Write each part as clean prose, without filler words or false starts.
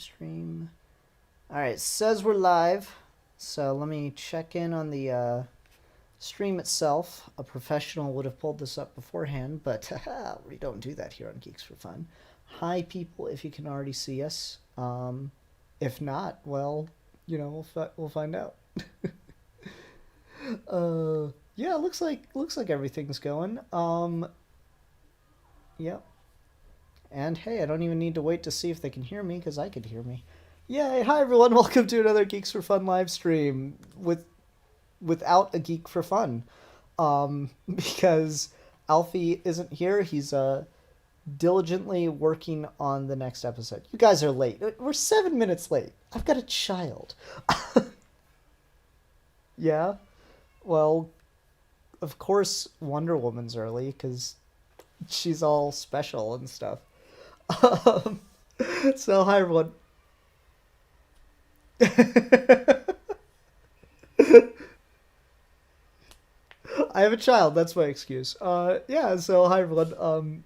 stream. All right, says we're live. So let me check in on the stream itself. A professional would have pulled this up beforehand, but we don't do that here on Geeks for Fun. Hi, people, if you can already see us. If not, well, you know, we'll find out. Yeah, looks like everything's going. Yep. And hey, I don't even need to wait to see if they can hear me, because I could hear me. Yay! Hi everyone, welcome to another Geeks for Fun live stream without a Geek for Fun. Because Alfie isn't here, he's diligently working on the next episode. You guys are late. We're 7 minutes late. I've got a child. Yeah? Well, of course Wonder Woman's early, because she's all special and stuff. So hi everyone. I have a child. That's my excuse. Yeah. So hi everyone.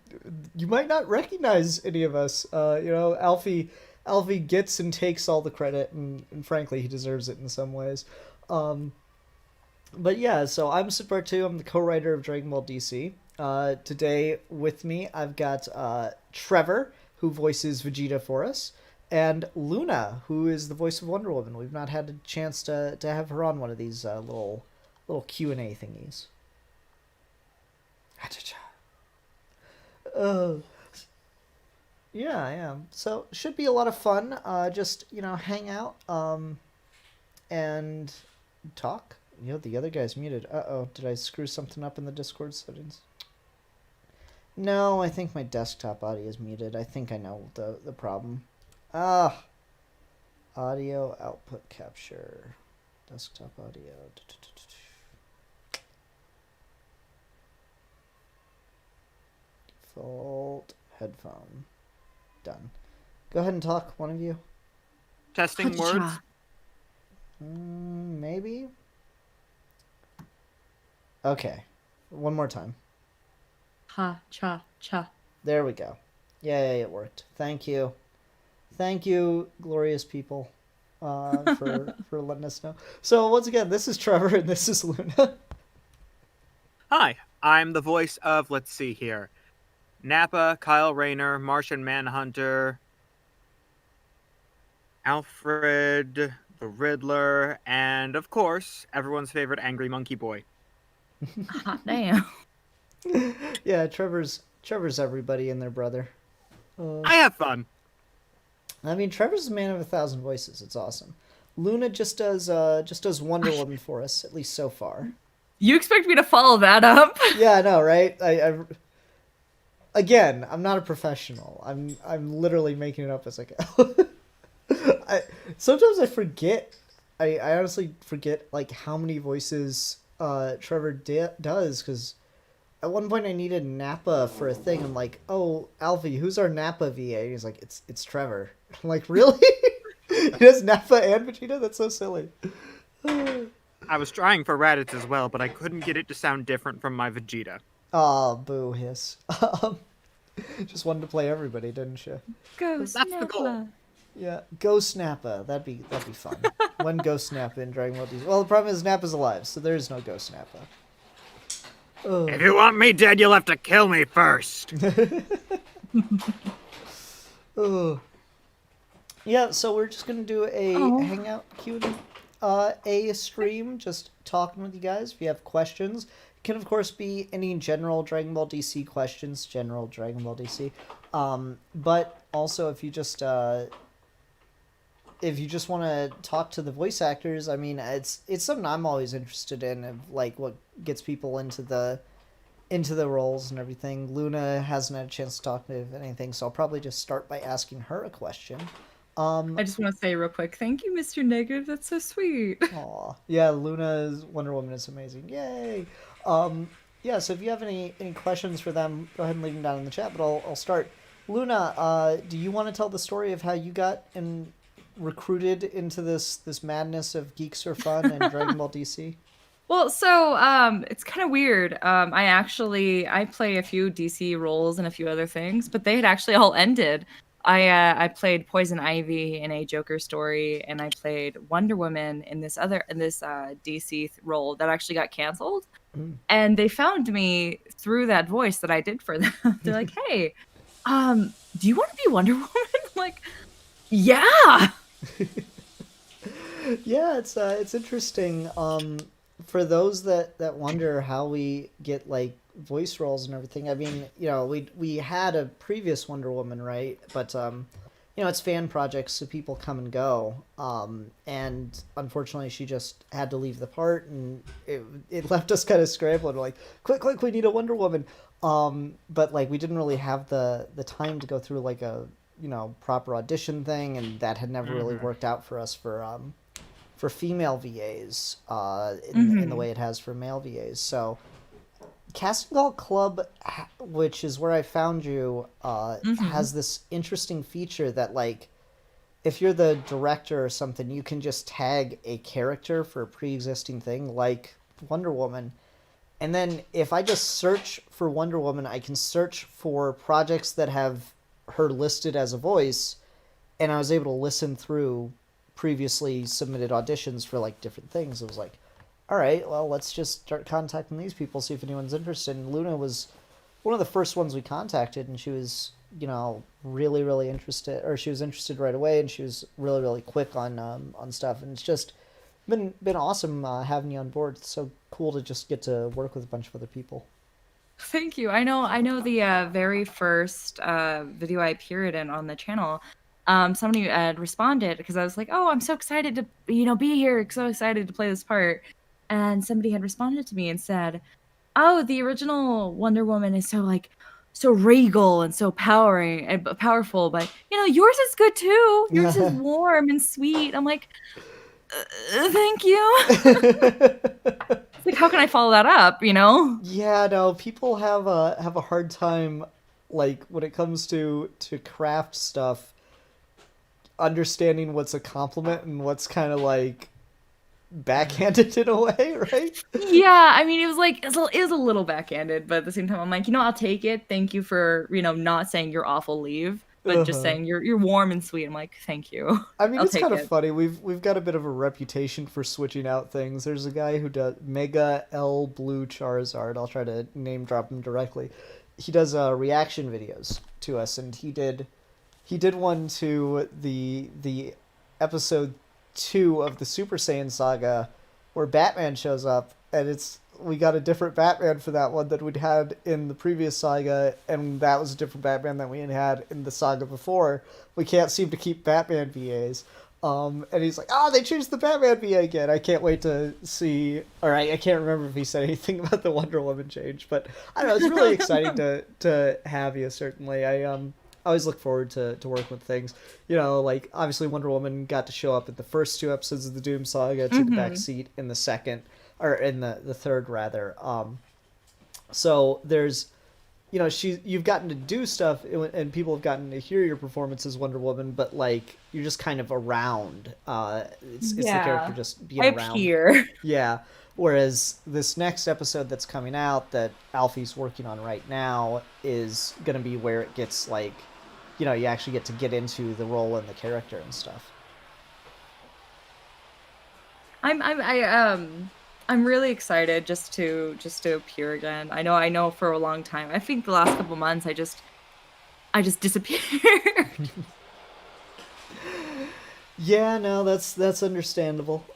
You might not recognize any of us. You know, Alfie gets and takes all the credit, and frankly, he deserves it in some ways. But yeah. So I'm Sid2. I'm the co-writer of Dragon Ball DC. Today with me, I've got Trevor, who voices Vegeta for us, and Luna, who is the voice of Wonder Woman. We've not had a chance to have her on one of these little Q&A thingies. Uh, yeah. So should be a lot of fun. Just hang out and talk. You know, the other guy's muted. Uh-oh, did I screw something up in the Discord settings? No, I think my desktop audio is muted. I think I know the problem. Audio output capture. Desktop audio. Default headphone. Done. Go ahead and talk, one of you. Testing words. Maybe. Okay. One more time. Ha, cha, cha. There we go. Yay, it worked. Thank you. Thank you, glorious people, for letting us know. So once again, this is Trevor and this is Luna. Hi, I'm the voice of, let's see here, Nappa, Kyle Rayner, Martian Manhunter, Alfred, the Riddler, and of course, everyone's favorite angry monkey boy. Hot damn. Yeah, Trevor's everybody and their brother. I have fun. I mean, Trevor's a man of 1,000 voices. It's awesome. Luna just does Wonder Woman for us, at least so far. You expect me to follow that up? Yeah, I know, right? Again, I'm not a professional. I'm literally making it up as I go. Sometimes I forget. I honestly forget like how many voices Trevor does, because at one point I needed Nappa for a thing. I'm like, oh, Alfie, who's our Nappa VA? And he's like, it's Trevor. I'm like, really? He does Nappa and Vegeta? That's so silly. I was trying for Raditz as well, but I couldn't get it to sound different from my Vegeta. Aw, boo hiss. Just wanted to play everybody, didn't you? Go That's the goal. Yeah, Ghost Nappa. That'd be fun. When Ghost Nappa in Dragon Ball D. Well, the problem is Nappa's alive, so there is no Ghost Nappa. If you want me dead, you'll have to kill me first. Yeah, so we're just gonna do a hangout Q&A stream, just talking with you guys. If you have questions, it can of course be any general Dragon Ball DC questions, general Dragon Ball DC. But also if you just want to talk to the voice actors, I mean, it's something I'm always interested in, of like what gets people into the roles and everything. Luna hasn't had a chance to talk to anything, so I'll probably just start by asking her a question. I just want to say real quick, thank you, Mr. Negative. That's so sweet. Aw. Yeah, Luna's Wonder Woman is amazing. Yay! Yeah, so if you have any questions for them, go ahead and leave them down in the chat, but I'll start. Luna, do you want to tell the story of how you got recruited into this madness of Geeks for Fun and Dragon Ball DC? Well, so it's kind of weird. I play a few DC roles and a few other things, but they had actually all ended. I played Poison Ivy in a Joker story, and I played Wonder Woman in this DC role that actually got canceled. Mm. And they found me through that voice that I did for them. They're like, "Hey, do you want to be Wonder Woman?" I'm like, "Yeah." Yeah, it's interesting. For those that wonder how we get like voice roles and everything. I mean, we had a previous Wonder Woman, right? But it's fan projects, so people come and go. And unfortunately, she just had to leave the part, and it left us kind of scrambling. We're like, quick, we need a Wonder Woman. But like we didn't really have the time to go through like a proper audition thing, and that had never really worked out for us for female VAs in the way it has for male VAs. So Casting Call Club, which is where I found you, has this interesting feature that like if you're the director or something, you can just tag a character for a pre-existing thing like Wonder Woman. And then if I just search for Wonder Woman, I can search for projects that have her listed as a voice, and I was able to listen through previously submitted auditions for like different things. It was like, all right, well, let's just start contacting these people, see if anyone's interested. And Luna was one of the first ones we contacted, and she was, really, really interested, or she was interested right away, and she was really, really quick on stuff. And it's just been awesome having you on board. It's so cool to just get to work with a bunch of other people. Thank you. I know the very first video I appeared in on the channel. Somebody had responded because I was like, "Oh, I'm so excited to be here, so excited to play this part." And somebody had responded to me and said, "Oh, the original Wonder Woman is so regal and so powerful, but yours is good too. Yours is warm and sweet." I'm like, "Thank you." It's like, how can I follow that up? Yeah, no, people have a hard time, like when it comes to craft stuff, understanding what's a compliment and what's kind of like backhanded in a way, right? Yeah, I mean, it was a little backhanded, but at the same time, I'm like, I'll take it. Thank you for not saying you're awful, leave, but just Uh-huh. saying you're warm and sweet. I'm like, thank you. I mean, I'll it's take kind of it. funny. We've got a bit of a reputation for switching out things. There's a guy who does Mega L Blue Charizard. I'll try to name drop him directly. He does reaction videos to us, and he did one to the episode 2 of the Super Saiyan saga where Batman shows up, and we got a different Batman for that one than we'd had in the previous saga, and that was a different Batman than we had in the saga before. We can't seem to keep Batman VAs. And he's like, "Oh, they changed the Batman VA again. I can't wait to see." Or I can't remember if he said anything about the Wonder Woman change, but I don't know. It's really exciting to have you. Certainly, I always look forward to working with things. Like obviously Wonder Woman got to show up in the first 2 episodes of the Doom Saga, took a back seat in the second, or in the third rather. So there's, you've gotten to do stuff, and people have gotten to hear your performance as Wonder Woman, but like you're just kind of around. It's the character Yeah, just being I around. appear. Yeah. Whereas this next episode that's coming out that Alfie's working on right now is gonna be where it gets like, you actually get to get into the role and the character and stuff. I'm really excited just to appear again. I know for a long time. I think the last couple months I just disappeared. Yeah, no, that's understandable.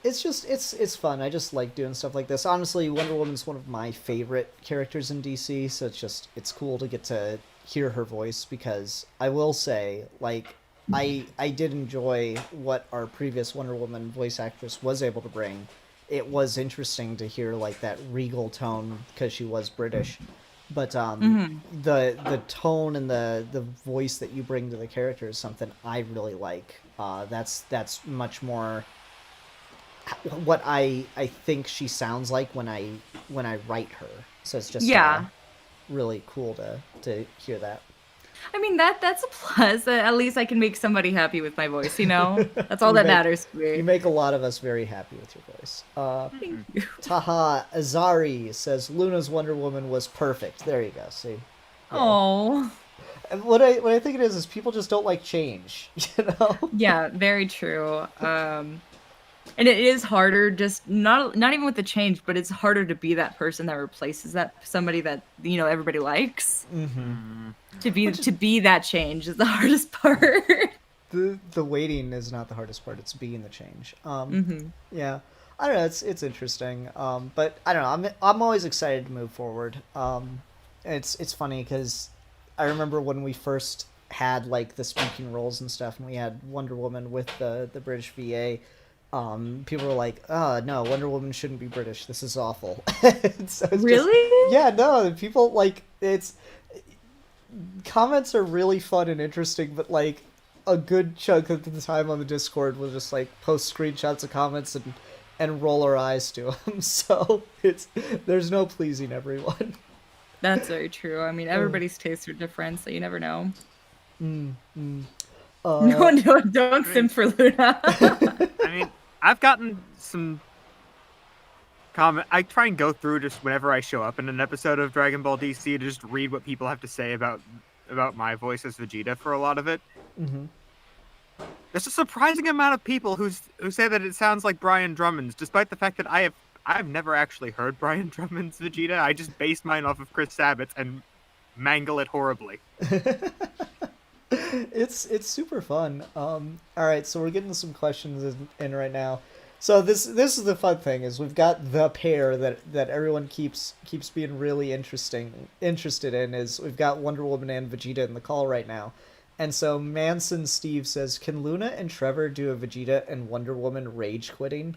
It's fun. I just like doing stuff like this. Honestly, Wonder Woman's one of my favorite characters in DC, so it's cool to get to hear her voice because I will say, like, I did enjoy what our previous Wonder Woman voice actress was able to bring. It was interesting to hear like that regal tone because she was British, but the tone and the voice that you bring to the character is something I really like. That's much more what I think she sounds like when I write her. So it's just Yeah. really cool to hear that. I mean, that's a plus. At least I can make somebody happy with my voice. That's all you that make matters to you me. make a lot of us very happy with your voice. Thank you. Taha Azari says Luna's Wonder Woman was perfect. There you go. See, yeah, Oh. And what I think it is people just don't like change, you know? Yeah, very true. And it is harder, just not even with the change, but it's harder to be that person that replaces that somebody that everybody likes. Mm. To be that change is the hardest part. The waiting is not the hardest part; it's being the change. Yeah, I don't know. It's interesting. But I don't know. I'm always excited to move forward. It's funny because I remember when we first had like the speaking roles and stuff, and we had Wonder Woman with the British VA. People were like, "Oh no, Wonder Woman shouldn't be British. This is awful." So it's Really? yeah, no, people like it's comments are really fun and interesting, but like a good chunk of the time on the Discord will just like post screenshots of comments and roll our eyes to them. So there's no pleasing everyone. That's very true. I mean, everybody's tastes are different, so you never know. No, don't simp for Luna. I mean, I've gotten some comment. I try and go through just whenever I show up in an episode of Dragon Ball DC to just read what people have to say about my voice as Vegeta for a lot of it. There's a surprising amount of people who say that it sounds like Brian Drummond's, despite the fact that I've never actually heard Brian Drummond's Vegeta. I just base mine off of Chris Sabat's and mangle it horribly. It's super fun. All right, so we're getting some questions in right now. So this is the fun thing is we've got the pair that everyone keeps being really interested in is we've got Wonder Woman and Vegeta in the call right now. And so Manson Steve says, "Can Luna and Trevor do a Vegeta and Wonder Woman rage quitting?"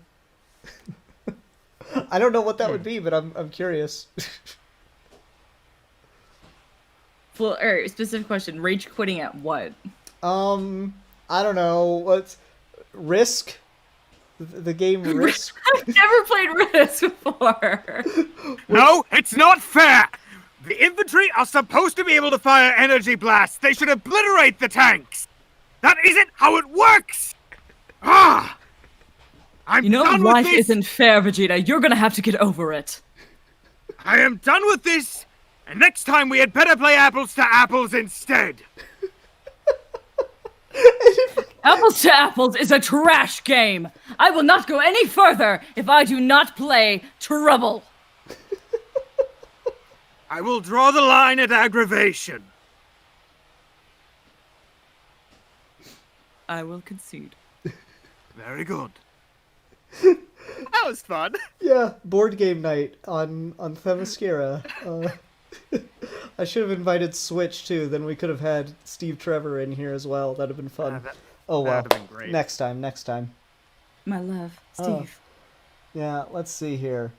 I don't know what that would be, but I'm curious. Well, all right, specific question. Rage quitting at what? I don't know. What's Risk? The game Risk? I've never played Risk before. No, it's not fair! The infantry are supposed to be able to fire energy blasts. They should obliterate the tanks! That isn't how it works! Ah! I'm done with life this! isn't fair, Vegeta. You're gonna have to get over it. I am done with this! And next time we had better play apples to apples instead! Apples to Apples is a trash game. I will not go any further if I do not play Trouble. I will draw the line at aggravation. I will concede. Very good. That was fun. Yeah, board game night on Themyscira. I should have invited Switch too. Then we could have had Steve Trevor in here as well. That'd have been fun. Oh well. That'd have been great. Next time. My love, Steve. Yeah, let's see here.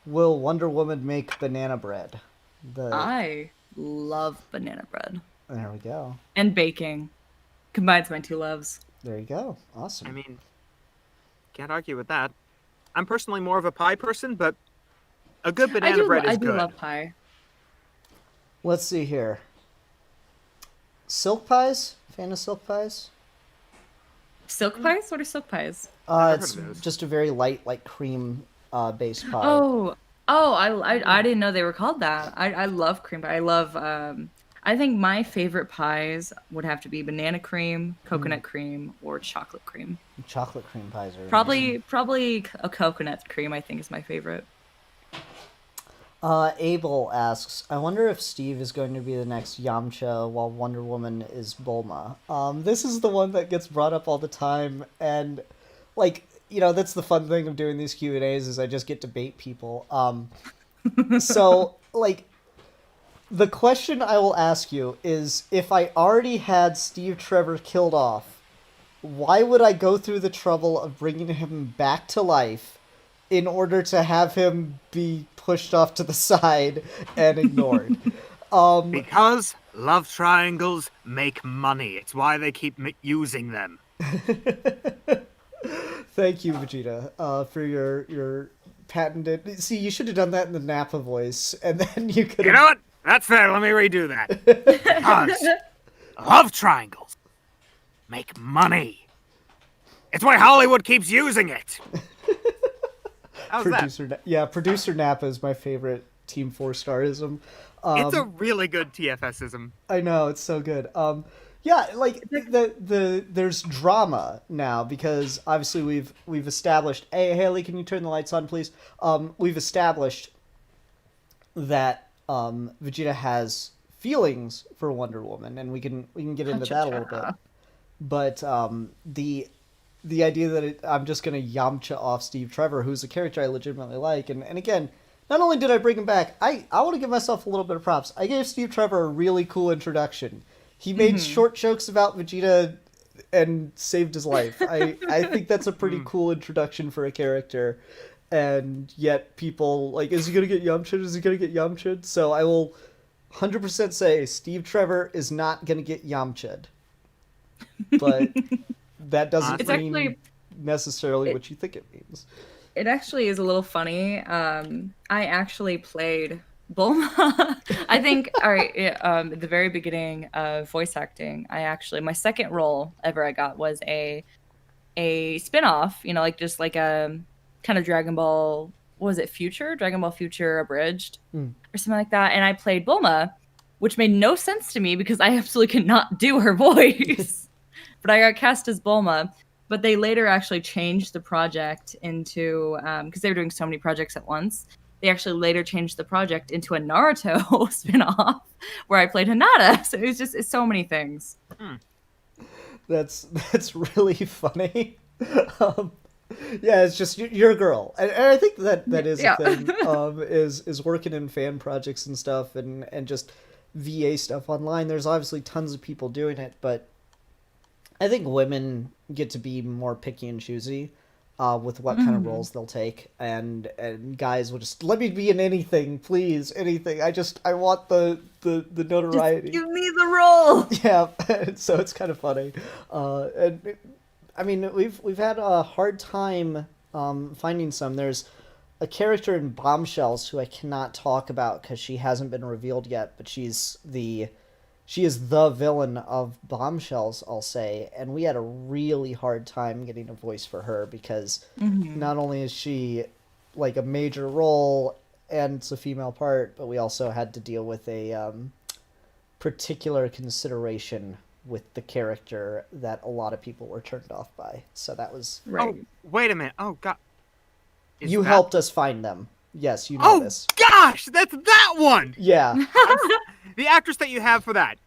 Will Wonder Woman make banana bread? I love banana bread. There we go. And baking. Combines my two loves. There you go. Awesome. I mean, can't argue with that. I'm personally more of a pie person, but a good banana bread is good. I do love pie. Let's see here. Silk pies? Fan of silk pies? Silk pies? What are silk pies? It's just a very light, like cream based pie. I didn't know they were called that. I love cream pie. I love I think my favorite pies would have to be banana cream, coconut cream, or chocolate cream. Chocolate cream pies are Probably a coconut cream, I think, is my favorite. Abel asks, I wonder if Steve is going to be the next Yamcha while Wonder Woman is Bulma. This is the one that gets brought up all the time, and like, that's the fun thing of doing these Q&As is I just get to bait people. So like, the question I will ask you is, if I already had Steve Trevor killed off, why would I go through the trouble of bringing him back to life in order to have him be pushed off to the side and ignored? Because love triangles make money. It's why they keep using them. Thank you, Vegeta, for your patented... See, you should have done that in the Nappa voice, and then you could have... You know what? That's fair. Let me redo that. Because love triangles make money. It's why Hollywood keeps using it. How's Producer Nappa is my favorite Team 4-starism. It's a really good TFSism. I know, it's so good. Yeah, like there's drama now because obviously we've established. Hey, Haley, can you turn the lights on, please? We've established that Vegeta has feelings for Wonder Woman, and we can get into that a little bit. But the idea that I'm just gonna Yamcha off Steve Trevor, who's a character I legitimately like, and again, not only did I bring him back, I want to give myself a little bit of props. I gave Steve Trevor a really cool introduction. He made short jokes about Vegeta and saved his life. I think that's a pretty cool introduction for a character. And yet people, like, is he going to get Yamcha'd? Is he going to get Yamcha'd? So I will 100% say Steve Trevor is not going to get Yamcha'd. But that doesn't mean necessarily what you think it means. It actually is a little funny. I actually played Bulma. I think, all right, at the very beginning of voice acting, my second role ever I got was a spin-off, like just like a kind of Dragon Ball Future Abridged or something like that. And I played Bulma, which made no sense to me because I absolutely could not do her voice. But I got cast as Bulma. But they later actually changed the project into, because they were doing so many projects at once, they actually later changed the project into a Naruto spinoff where I played Hinata. So it's so many things. That's really funny. Yeah, it's just you're a girl, and I think that is a thing. Is working in fan projects and stuff, and just VA stuff online. There's obviously tons of people doing it, but I think women get to be more picky and choosy with what kind of roles they'll take, and guys will just let me be in anything, please, anything. I want the notoriety. Just give me the role. Yeah, so it's kind of funny, and I mean we've had a hard time finding some. There's a character in Bombshells who I cannot talk about because she hasn't been revealed yet, but she is the villain of Bombshells, I'll say, and we had a really hard time getting a voice for her because not only is she like a major role and it's a female part, but we also had to deal with a particular consideration with the character that a lot of people were turned off by. So that was... Right. Oh, wait a minute. Oh, God. You helped us find them. Yes, you know this. Oh, gosh! That's that one! Yeah. The actress that you have for that.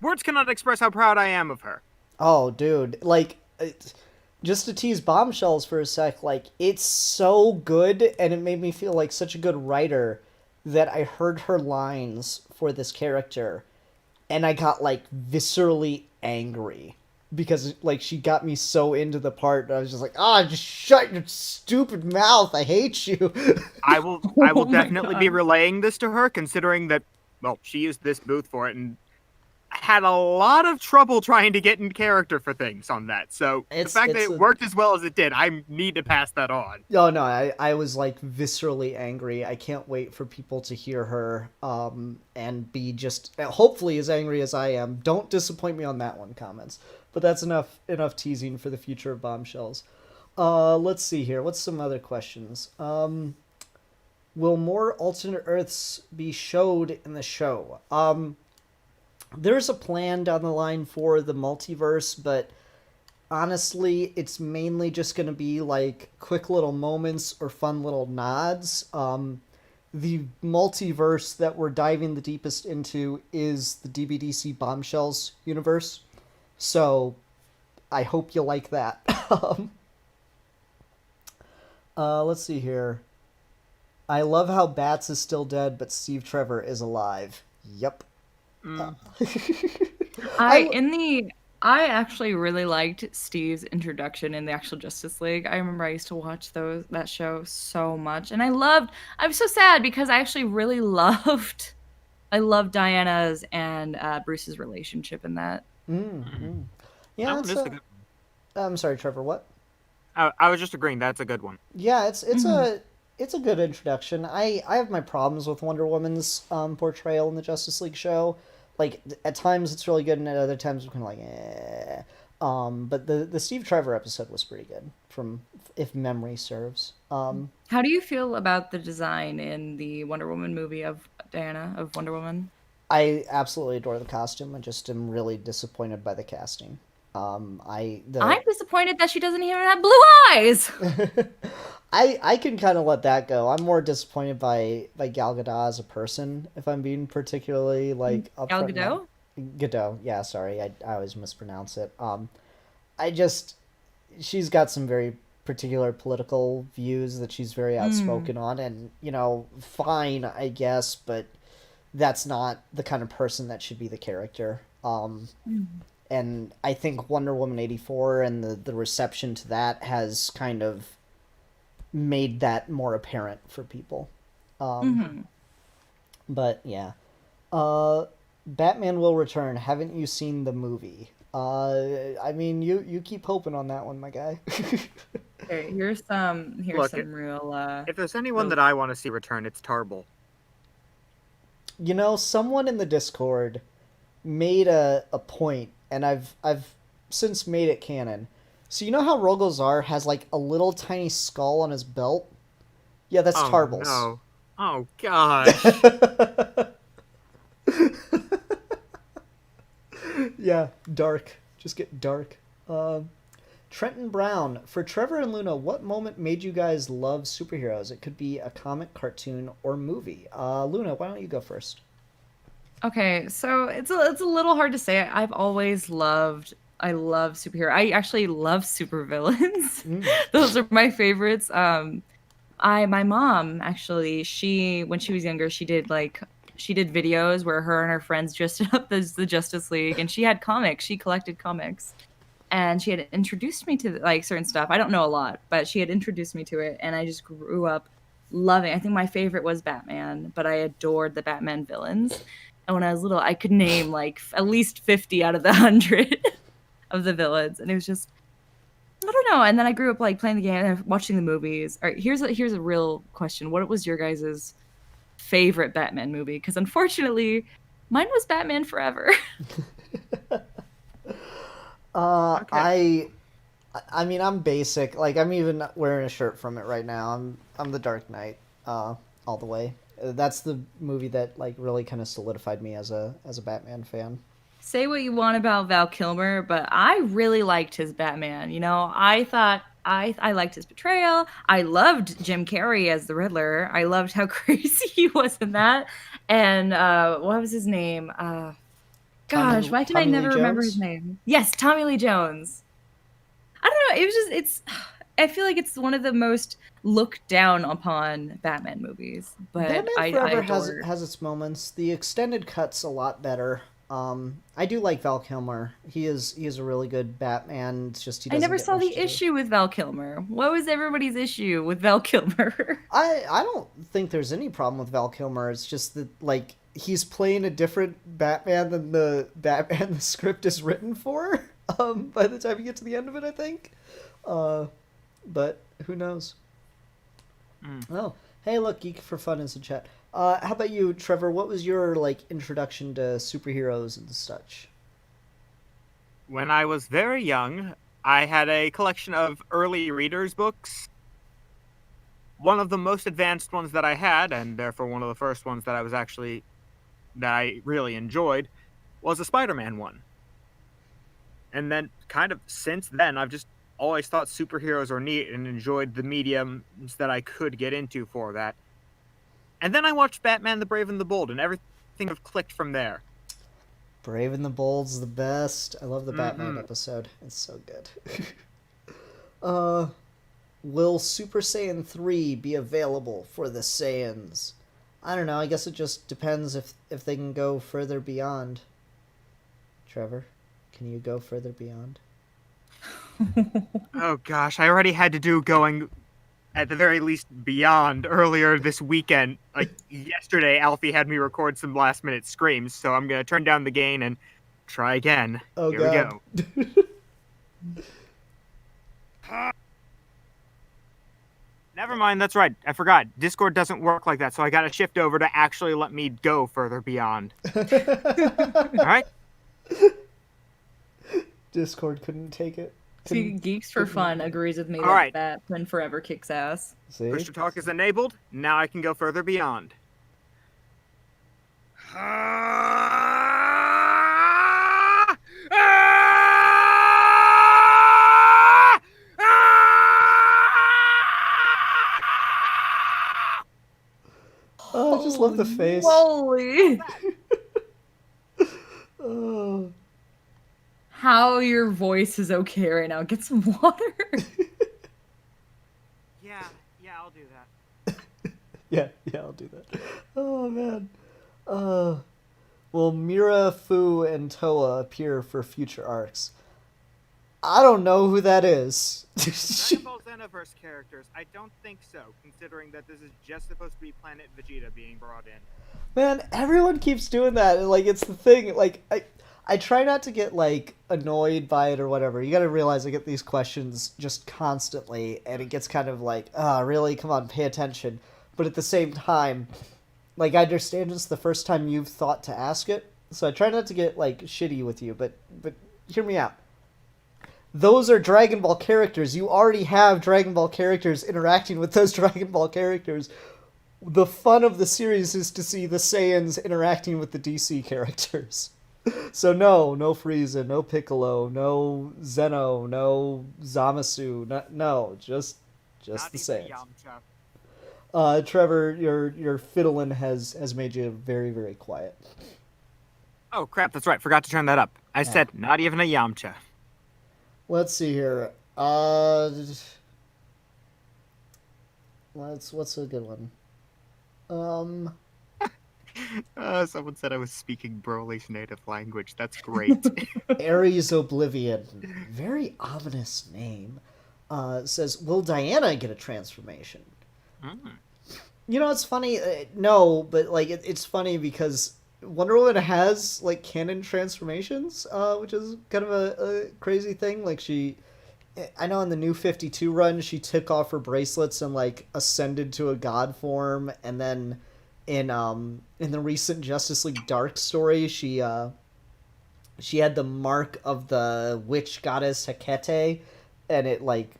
Words cannot express how proud I am of her. Oh, dude. Like, just to tease Bombshells for a sec, like, it's so good, and it made me feel like such a good writer that I heard her lines for this character, and I got, like, viscerally angry. Because, like, she got me so into the part, I was just like, just shut your stupid mouth, I hate you. I will definitely be relaying this to her, considering that, well, she used this booth for it, and had a lot of trouble trying to get in character for things on that. So the fact that it worked as well as it did, I need to pass that on. Oh, no, I was, like, viscerally angry. I can't wait for people to hear her and be just, hopefully, as angry as I am. Don't disappoint me on that one, comments. But that's enough teasing for the future of Bombshells. Let's see here. What's some other questions? Will more alternate Earths be showed in the show? There's a plan down the line for the multiverse, but honestly, it's mainly just going to be like quick little moments or fun little nods. The multiverse that we're diving the deepest into is the DBDC Bombshells universe. So I hope you like that. Let's see here. I love how Bats is still dead, but Steve Trevor is alive. Yep. I actually really liked Steve's introduction in the actual Justice League. I remember I used to watch that show so much, and I'm so sad because I actually really loved Diana's and Bruce's relationship in that. Yeah, I'm sorry, Trevor. What? I was just agreeing. That's a good one. Yeah, it's a good introduction. I have my problems with Wonder Woman's portrayal in the Justice League show. Like, at times it's really good, and at other times I'm kind of like, eh. But the Steve Trevor episode was pretty good, from if memory serves. How do you feel about the design in the Wonder Woman movie of Diana of Wonder Woman? I absolutely adore the costume. I just am really disappointed by the casting. I'm disappointed that she doesn't even have blue eyes. I can kind of let that go. I'm more disappointed by Gal Gadot as a person, if I'm being particularly like Gal upfront. Gadot? Gadot, yeah, sorry, I always mispronounce it. I just she's got some very particular political views that she's very outspoken on, and fine, I guess, but that's not the kind of person that should be the character. And I think Wonder Woman 84 and the reception to that has kind of made that more apparent for people. But yeah. Batman Will Return. Haven't you seen the movie? I mean, you keep hoping on that one, my guy. Okay, here's some real If there's anyone that I want to see return, it's Tarble. Someone in the Discord made a point, and I've since made it canon. So you know how Rogozar has like a little tiny skull on his belt? Yeah, that's Tarble's. No. Oh gosh. Yeah, dark. Just get dark. Trenton Brown, for Trevor and Luna, what moment made you guys love superheroes? It could be a comic, cartoon, or movie. Luna, why don't you go first? Okay, so it's a little hard to say. I love superhero. I actually love supervillains. Those are my favorites. My mom actually, when she was younger, she did videos where her and her friends dressed up as the Justice League, and she had comics. She collected comics, and she had introduced me to like certain stuff. I don't know a lot, but she had introduced me to it, and I just grew up loving. I think my favorite was Batman, but I adored the Batman villains. And when I was little, I could name like at least 50 out of the 100 of the villains, and it was just, I don't know. And then I grew up like playing the game and watching the movies. All right, here's a real question: what was your guys's favorite Batman movie? Because unfortunately, mine was Batman Forever. Okay. I mean, I'm basic. Like, I'm even wearing a shirt from it right now. I'm the Dark Knight, all the way. That's the movie that like really kind of solidified me as a Batman fan. Say what you want about Val Kilmer, but I really liked his Batman. I thought I liked his portrayal. I loved Jim Carrey as the Riddler. I loved how crazy he was in that. And what was his name? Gosh, why can I never remember his name? Yes, Tommy Lee Jones. I don't know. It was just I feel like it's one of the most looked down upon Batman movies. But Batman Forever has its moments. The extended cut's a lot better. I do like Val Kilmer. He is a really good Batman. It's just he doesn't I never get saw much the to do. issue with Val Kilmer. What was everybody's issue with Val Kilmer? I don't think there's any problem with Val Kilmer. It's just that like he's playing a different Batman than the Batman the script is written for. By the time you get to the end of it, I think. But who knows? Oh, hey, look, Geek for Fun is in chat. How about you, Trevor? What was your like introduction to superheroes and such? When I was very young, I had a collection of early readers' books. One of the most advanced ones that I had, and therefore one of the first ones that I really enjoyed, was a Spider-Man one. And then, kind of since then, I've just always thought superheroes are neat and enjoyed the mediums that I could get into for that. And then I watched Batman the Brave and the Bold, and everything kind of clicked from there. Brave and the Bold's the best. I love the Batman episode. It's so good. Will Super Saiyan 3 be available for the Saiyans? I don't know. I guess it just depends if they can go further beyond. Trevor, can you go further beyond? Oh gosh, I already had to do going at the very least beyond earlier this weekend. Like yesterday, Alfie had me record some last minute screams, so I'm gonna turn down the gain and try again. Oh, Here God. we go. Never mind, that's right. I forgot. Discord doesn't work like that, so I gotta shift over to actually let me go further beyond. Alright? Discord couldn't take it. See, Couldn't, Geeks for Fun agrees with me All that right. that Twin Forever kicks ass. see? Push to talk is enabled. Now I can go further beyond. Oh, I just love the face. Holy! Oh. How your voice is okay right now. Get some water. Yeah, I'll do that. Yeah, I'll do that. Oh, man. Will Mira, Fu, and Toa appear for future arcs? I don't know who that is. Dragon Ball Xenoverse characters, I don't think so, considering that this is just supposed to be Planet Vegeta being brought in. Man, everyone keeps doing that. Like, it's the thing. Like, I try not to get, like, annoyed by it or whatever. You gotta realize I get these questions just constantly, and it gets kind of like, really? Come on, pay attention. But at the same time, like, I understand it's the first time you've thought to ask it, so I try not to get, like, shitty with you, but hear me out. Those are Dragon Ball characters. You already have Dragon Ball characters interacting with those Dragon Ball characters. The fun of the series is to see the Saiyans interacting with the DC characters. So no Frieza, no Piccolo, no Zeno, no Zamasu, no, just the Not even Saiyans. Yamcha. Trevor, your fiddling has made you very, very quiet. Oh crap, that's right, forgot to turn that up. I said not even a Yamcha. Let's see here. What's a good one? Someone said I was speaking Broly's native language. That's great. Ares Oblivion. Very ominous name. Says, will Diana get a transformation? You know, it's funny. No, but like it's funny because Wonder Woman has like canon transformations, which is kind of a crazy thing. Like I know in the New 52 run, she took off her bracelets and like ascended to a god form, and then in the recent Justice League Dark story, she had the mark of the witch goddess Hecate, and it like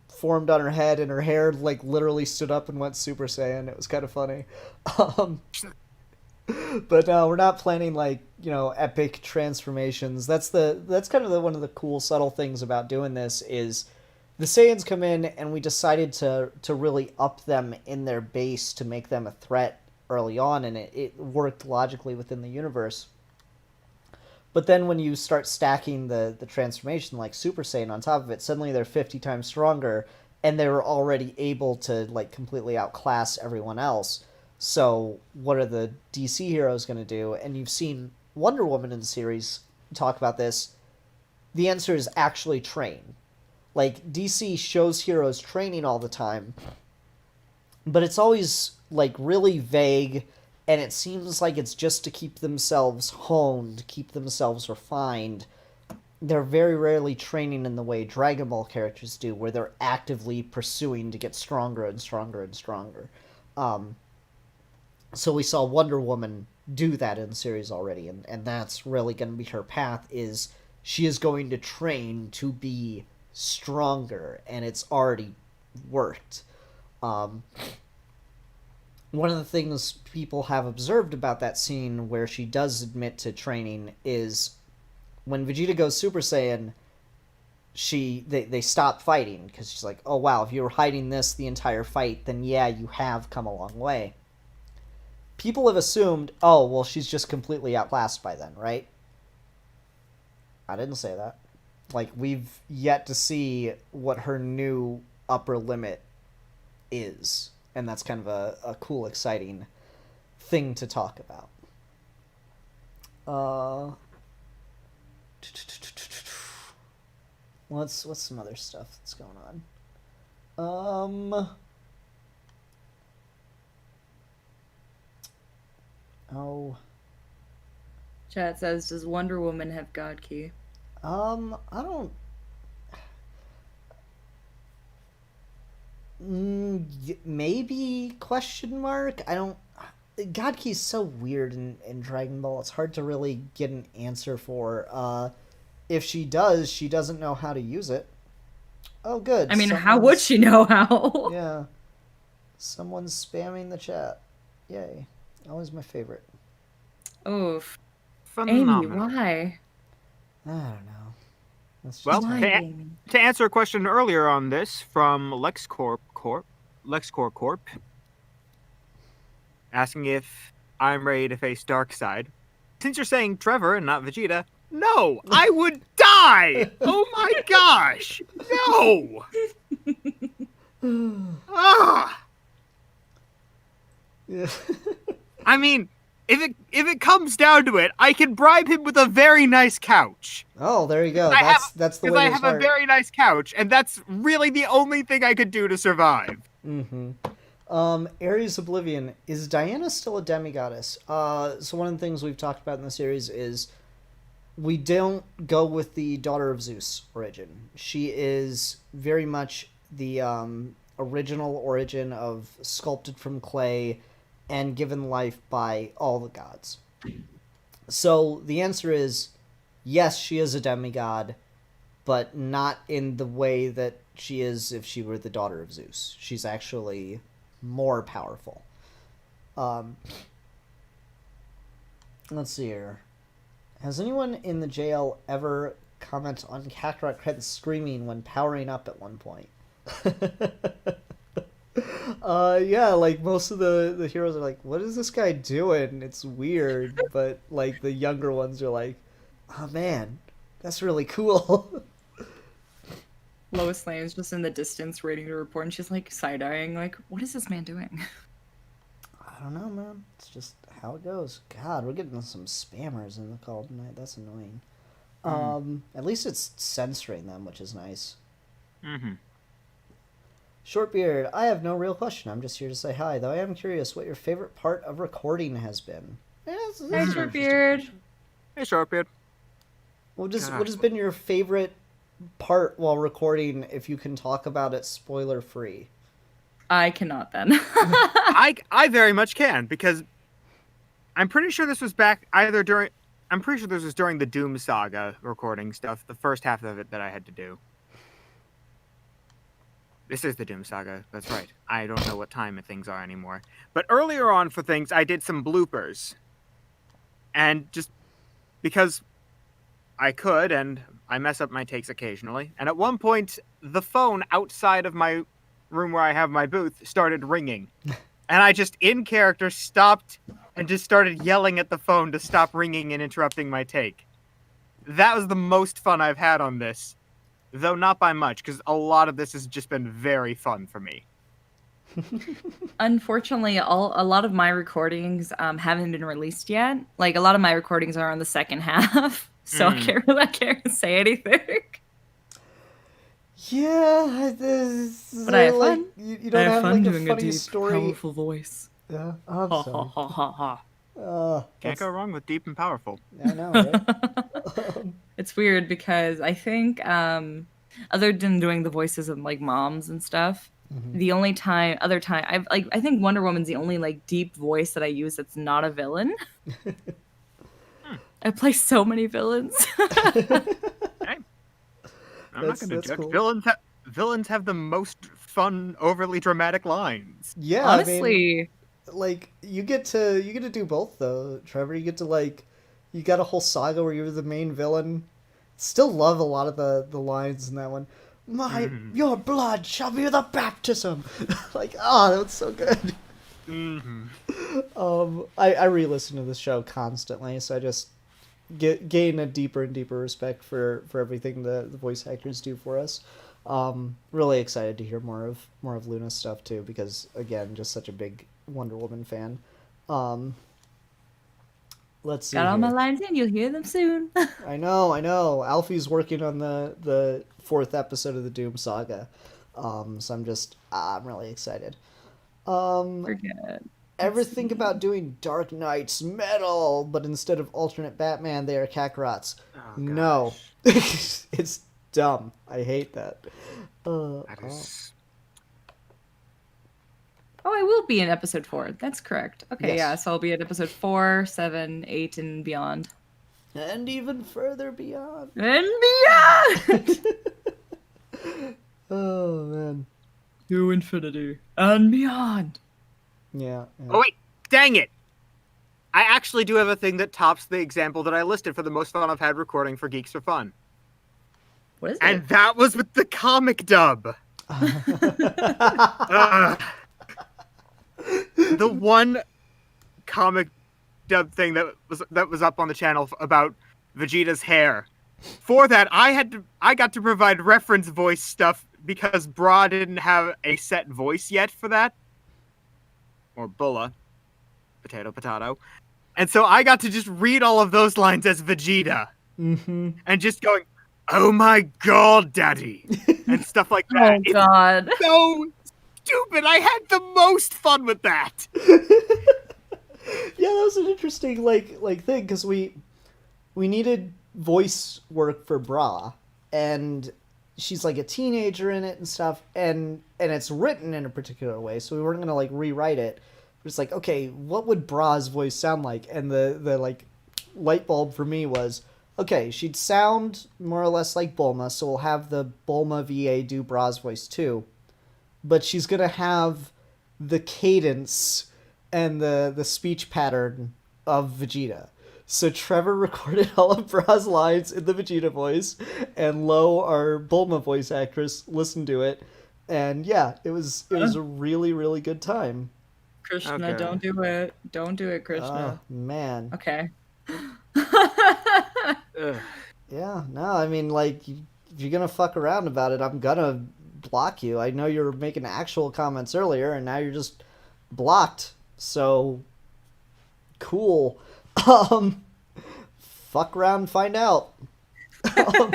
formed on her head, and her hair like literally stood up and went Super Saiyan. It was kind of funny. But no, we're not planning like, you know, epic transformations. That's kind of one of the cool subtle things about doing this is the Saiyans come in and we decided to really up them in their base to make them a threat early on, and it worked logically within the universe. But then when you start stacking the transformation like Super Saiyan on top of it, suddenly they're 50 times stronger, and they were already able to like completely outclass everyone else. So what are the DC heroes going to do? And you've seen Wonder Woman in the series talk about this. The answer is actually train. Like, DC shows heroes training all the time, but it's always like really vague, and it seems like it's just to keep themselves honed, keep themselves refined. They're very rarely training in the way Dragon Ball characters do, where they're actively pursuing to get stronger and stronger and stronger. So we saw Wonder Woman do that in the series already, and that's really going to be her path, is she is going to train to be stronger, and it's already worked. One of the things people have observed about that scene where she does admit to training is when Vegeta goes Super Saiyan, they stop fighting, because she's like, oh wow, if you were hiding this the entire fight, then yeah, you have come a long way. People have assumed, oh, well, she's just completely outclassed by then, right? I didn't say that. Like, we've yet to see what her new upper limit is. And that's kind of a cool, exciting thing to talk about. What's some other stuff that's going on? Oh. Chat says, does Wonder Woman have God Key? I don't... maybe, question mark? I don't... God Key's so weird in Dragon Ball, it's hard to really get an answer for. if she does, she doesn't know how to use it. Oh, good. I mean, how would she know how? Yeah. Someone's spamming the chat. Yay. Always my favorite. Oof. Amy, Phenomenal. why? I don't know. That's just Well, Why, to, Amy? to answer a question earlier on this from LexCorp Corp, asking if I'm ready to face Darkseid. Since you're saying Trevor and not Vegeta, no, I would die! Oh my gosh! No! Ah! Yeah. I mean, if it comes down to it, I can bribe him with a very nice couch. Oh, there you go. I That's the Because way I to have start. a very nice couch, and that's really the only thing I could do to survive. Ares Oblivion, is Diana still a demigoddess? So one of the things we've talked about in the series is we don't go with the daughter of Zeus origin. She is very much the original origin of sculpted from clay and given life by all the gods. So the answer is yes, she is a demigod, but not in the way that she is if she were the daughter of Zeus. She's actually more powerful. Let's see here. Has anyone in the jail ever commented on Kakarot Credit screaming when powering up at one point? Yeah, like most of the heroes are like, what is this guy doing? It's weird, but like the younger ones are like, oh man, that's really cool. Lois Lane is just in the distance reading the report, and she's like side-eyeing, like, what is this man doing? I don't know, man. It's just how it goes. God, we're getting some spammers in the call tonight. That's annoying. At least it's censoring them, which is nice. Mm-hmm. Shortbeard, I have no real question. I'm just here to say hi, though I am curious what your favorite part of recording has been. Yeah, this is Hey, an Shortbeard. interesting Hey, Sharpbeard. What has been your favorite part while recording, if you can talk about it spoiler free? I cannot then. I very much can, because I'm pretty sure this was back either during... I'm pretty sure this was during the Doom Saga recording stuff, the first half of it that I had to do. This is the Doom Saga, that's right. I don't know what time things are anymore. But earlier on for things, I did some bloopers. And just because I could, and I mess up my takes occasionally. And at one point, the phone outside of my room where I have my booth started ringing. And I just, in character, stopped and just started yelling at the phone to stop ringing and interrupting my take. That was the most fun I've had on this. Though not by much, because a lot of this has just been very fun for me. Unfortunately, a lot of my recordings haven't been released yet. Like, a lot of my recordings are on the second half, so I can't say anything. Yeah, But I have like, fun. You don't have like a funny story. powerful voice. Yeah, I'm Ha sorry. ha ha ha ha. Can't go wrong with deep and powerful. I know, right? It's weird because I think, other than doing the voices of like moms and stuff, the only other time I think Wonder Woman's the only like deep voice that I use that's not a villain. I play so many villains. Hey, I'm not going to judge. Cool. Villains have the most fun, overly dramatic lines. Yeah, Honestly, I mean, like you get to do both though, Trevor. You get to you got a whole saga where you're the main villain. Still love a lot of the lines in that one. Your blood shall be the baptism. Like, that's so good. I re-listen to the show constantly, so I just gain a deeper and deeper respect for everything the voice actors do for us. Really excited to hear more of Luna's stuff too, because again, just such a big Wonder Woman fan. Let's see. got all here. my lines in. You'll hear them soon. I know. Alfie's working on the 4th episode of the Doom Saga. So I'm really excited. Forget. Ever think about doing Dark Knight's metal, but instead of alternate Batman, they are Kakarots? Oh, No. It's dumb. I hate that. That is... Oh, I will be in episode 4. That's correct. Okay, Yes. yeah, so I'll be at episode 4, 7, 8, and beyond. And even further beyond. And beyond! Oh, man. To infinity and beyond. Yeah. Oh, wait. Dang it. I actually do have a thing that tops the example that I listed for the most fun I've had recording for Geeks for Fun. What is it? And that was with the comic dub. The one comic dub thing that was up on the channel about Vegeta's hair. For that, I got to provide reference voice stuff because Bra didn't have a set voice yet for that. Or Bulla. Potato, potato. And so I got to just read all of those lines as Vegeta. Mm-hmm. And just going, "Oh my god, daddy." And stuff like that. Oh, God. It's so stupid. I had the most fun with that. Yeah, that was an interesting like thing because we needed voice work for Bra, and she's like a teenager in it and stuff, and it's written in a particular way, so we weren't gonna like rewrite it. It's like, okay, what would Bra's voice sound like? And the like light bulb for me was, okay, she'd sound more or less like Bulma, so we'll have the Bulma VA do Bra's voice too, but she's gonna have the cadence and the speech pattern of Vegeta. So Trevor recorded all of Bra's lines in the Vegeta voice, and Lo, our Bulma voice actress, listened to it, and yeah, it was a really, really good time. Krishna, Okay. don't do it. Don't do it, Krishna. Oh man. Okay. Ugh. Yeah, no, I mean, like, if you're gonna fuck around about it, I'm gonna block you. I know you were making actual comments earlier, and now you're just blocked. So, cool. Fuck around and find out. I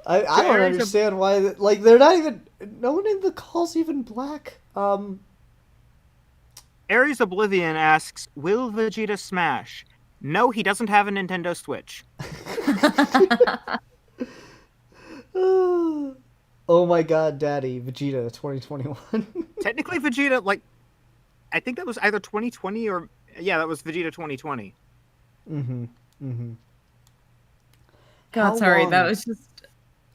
don't understand why, like, they're not even, no one in the call's even black. Aries Oblivion asks, "Will Vegeta smash?" No, he doesn't have a Nintendo Switch. Oh my god, Daddy, Vegeta 2021. Technically, Vegeta, like, I think that was either 2020 or, yeah, that was Vegeta 2020. Mm-hmm. Mm-hmm. God, How sorry, long- that was just...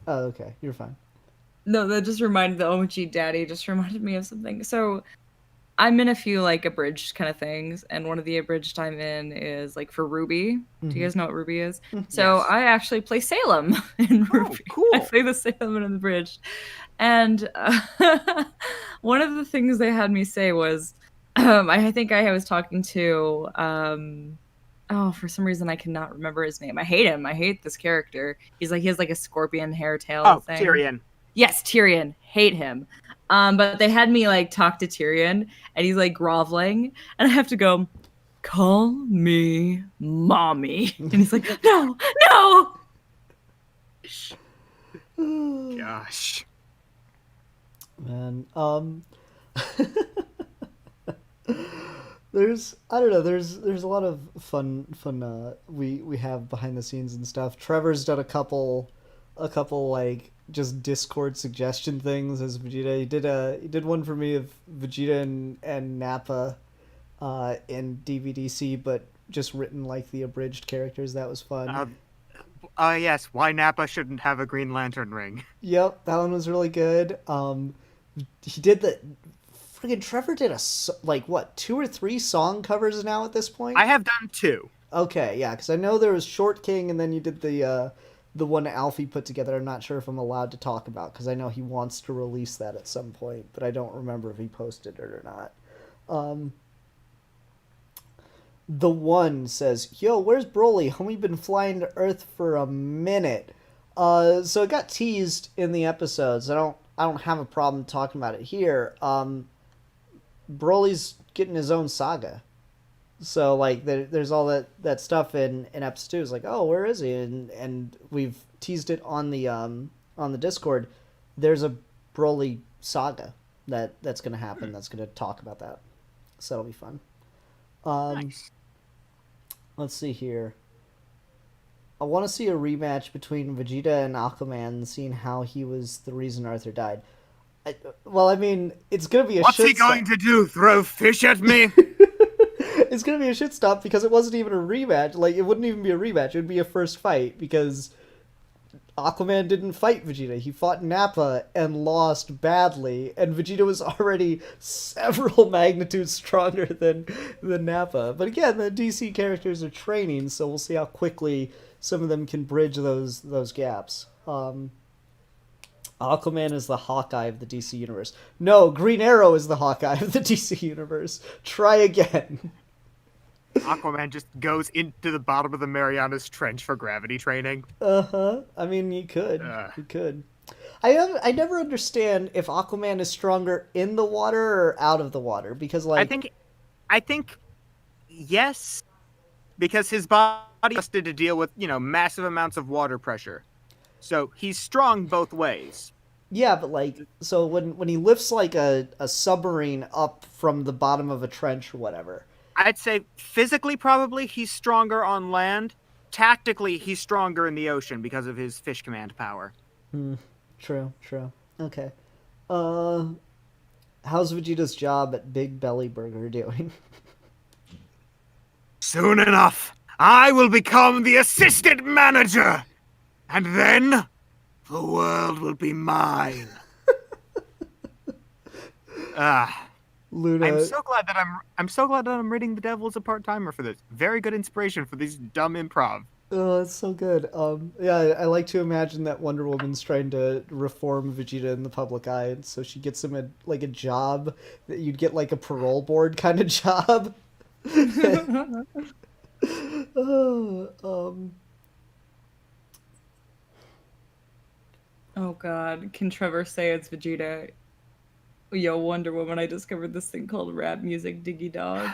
Oh, okay, you're fine. No, that just reminded the OMG Daddy just reminded me of something. So I'm in a few like abridged kind of things, and one of the abridged I'm in is like for Ruby. Do you guys know what Ruby is? So Yes. I actually play Salem in Ruby. cool. I play the Salem in the abridged. And one of the things they had me say was, I think I was talking to, oh, for some reason I cannot remember his name. I hate him. I hate this character. He has like a scorpion hair tail thing. Tyrion. Yes, Tyrion. Hate him. But they had me like talk to Tyrion, and he's like groveling, and I have to go, "Call me mommy," and he's like, "No, no." Gosh. Man, there's I don't know, there's a lot of fun we have behind the scenes and stuff. Trevor's done a couple like just Discord suggestion things as Vegeta. He did one for me of Vegeta and Nappa in DBDC, but just written like the abridged characters. That was fun. Yes, why Nappa shouldn't have a Green Lantern ring. Yep, that one was really good. He did the friggin' Trevor did like what 2 or 3 song covers now at this point. I have done 2. Okay, yeah, because I know there was Short King, and then you did the one Alfie put together. I'm not sure if I'm allowed to talk about because I know he wants to release that at some point, but I don't remember if he posted it or not. The one says, "Yo, where's Broly? Homie been flying to Earth for a minute." So it got teased in the episodes. I don't have a problem talking about it here. Broly's getting his own saga. So like there's all that stuff in episode 2. It's like, oh, where is he? And we've teased it on the Discord. There's a Broly saga that's gonna happen. That's gonna talk about that. So that'll be fun. Nice. Let's see here. I want to see a rematch between Vegeta and Aquaman, seeing how he was the reason Arthur died. Well, I mean, it's gonna be a What's shit he going to do? Throw fish at me? It's gonna be a shit stop because it wasn't even a rematch. Like, it wouldn't even be a rematch. It would be a first fight because Aquaman didn't fight Vegeta. He fought Nappa and lost badly, and Vegeta was already several magnitudes stronger than Nappa. But again, the DC characters are training, so we'll see how quickly some of them can bridge those gaps. Aquaman is the Hawkeye of the DC universe. No, Green Arrow is the Hawkeye of the DC universe. Try again. Aquaman just goes into the bottom of the Marianas Trench for gravity training. I mean, you could. You could. I never understand if Aquaman is stronger in the water or out of the water because, like, I think yes, because his body has to deal with massive amounts of water pressure, so he's strong both ways. Yeah, but like, so when he lifts like a submarine up from the bottom of a trench or whatever. I'd say physically, probably, he's stronger on land. Tactically, he's stronger in the ocean because of his fish command power. True. Okay. How's Vegeta's job at Big Belly Burger doing? Soon enough, I will become the assistant manager, and then the world will be mine. Luna. I'm so glad that I'm reading The Devil as a part-timer for this. Very good inspiration for these dumb improv. Oh, it's so good. Yeah, I like to imagine that Wonder Woman's trying to reform Vegeta in the public eye, and so she gets him a job that you'd get like a parole board kind of job. Oh God, can Trevor say it's Vegeta? Yo, Wonder Woman, I discovered this thing called rap music diggy dog.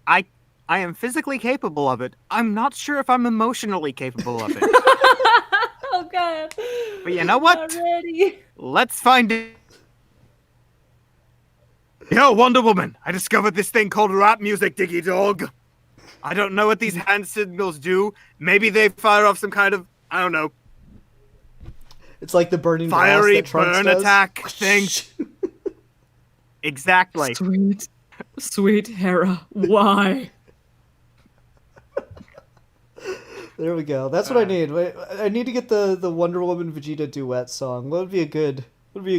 I am physically capable of it. I'm not sure if I'm emotionally capable of it. Oh God. But you know what? Not ready. Let's find it. Yo, Wonder Woman, I discovered this thing called rap music, diggy dog. I don't know what these hand signals do. Maybe they fire off some kind of, I don't know, it's like the burning fiery glass that Trunks burn does. attack thing. Exactly. Sweet Hera, why? There we go. That's what I need. I need to get the Wonder Woman Vegeta duet song. What would be a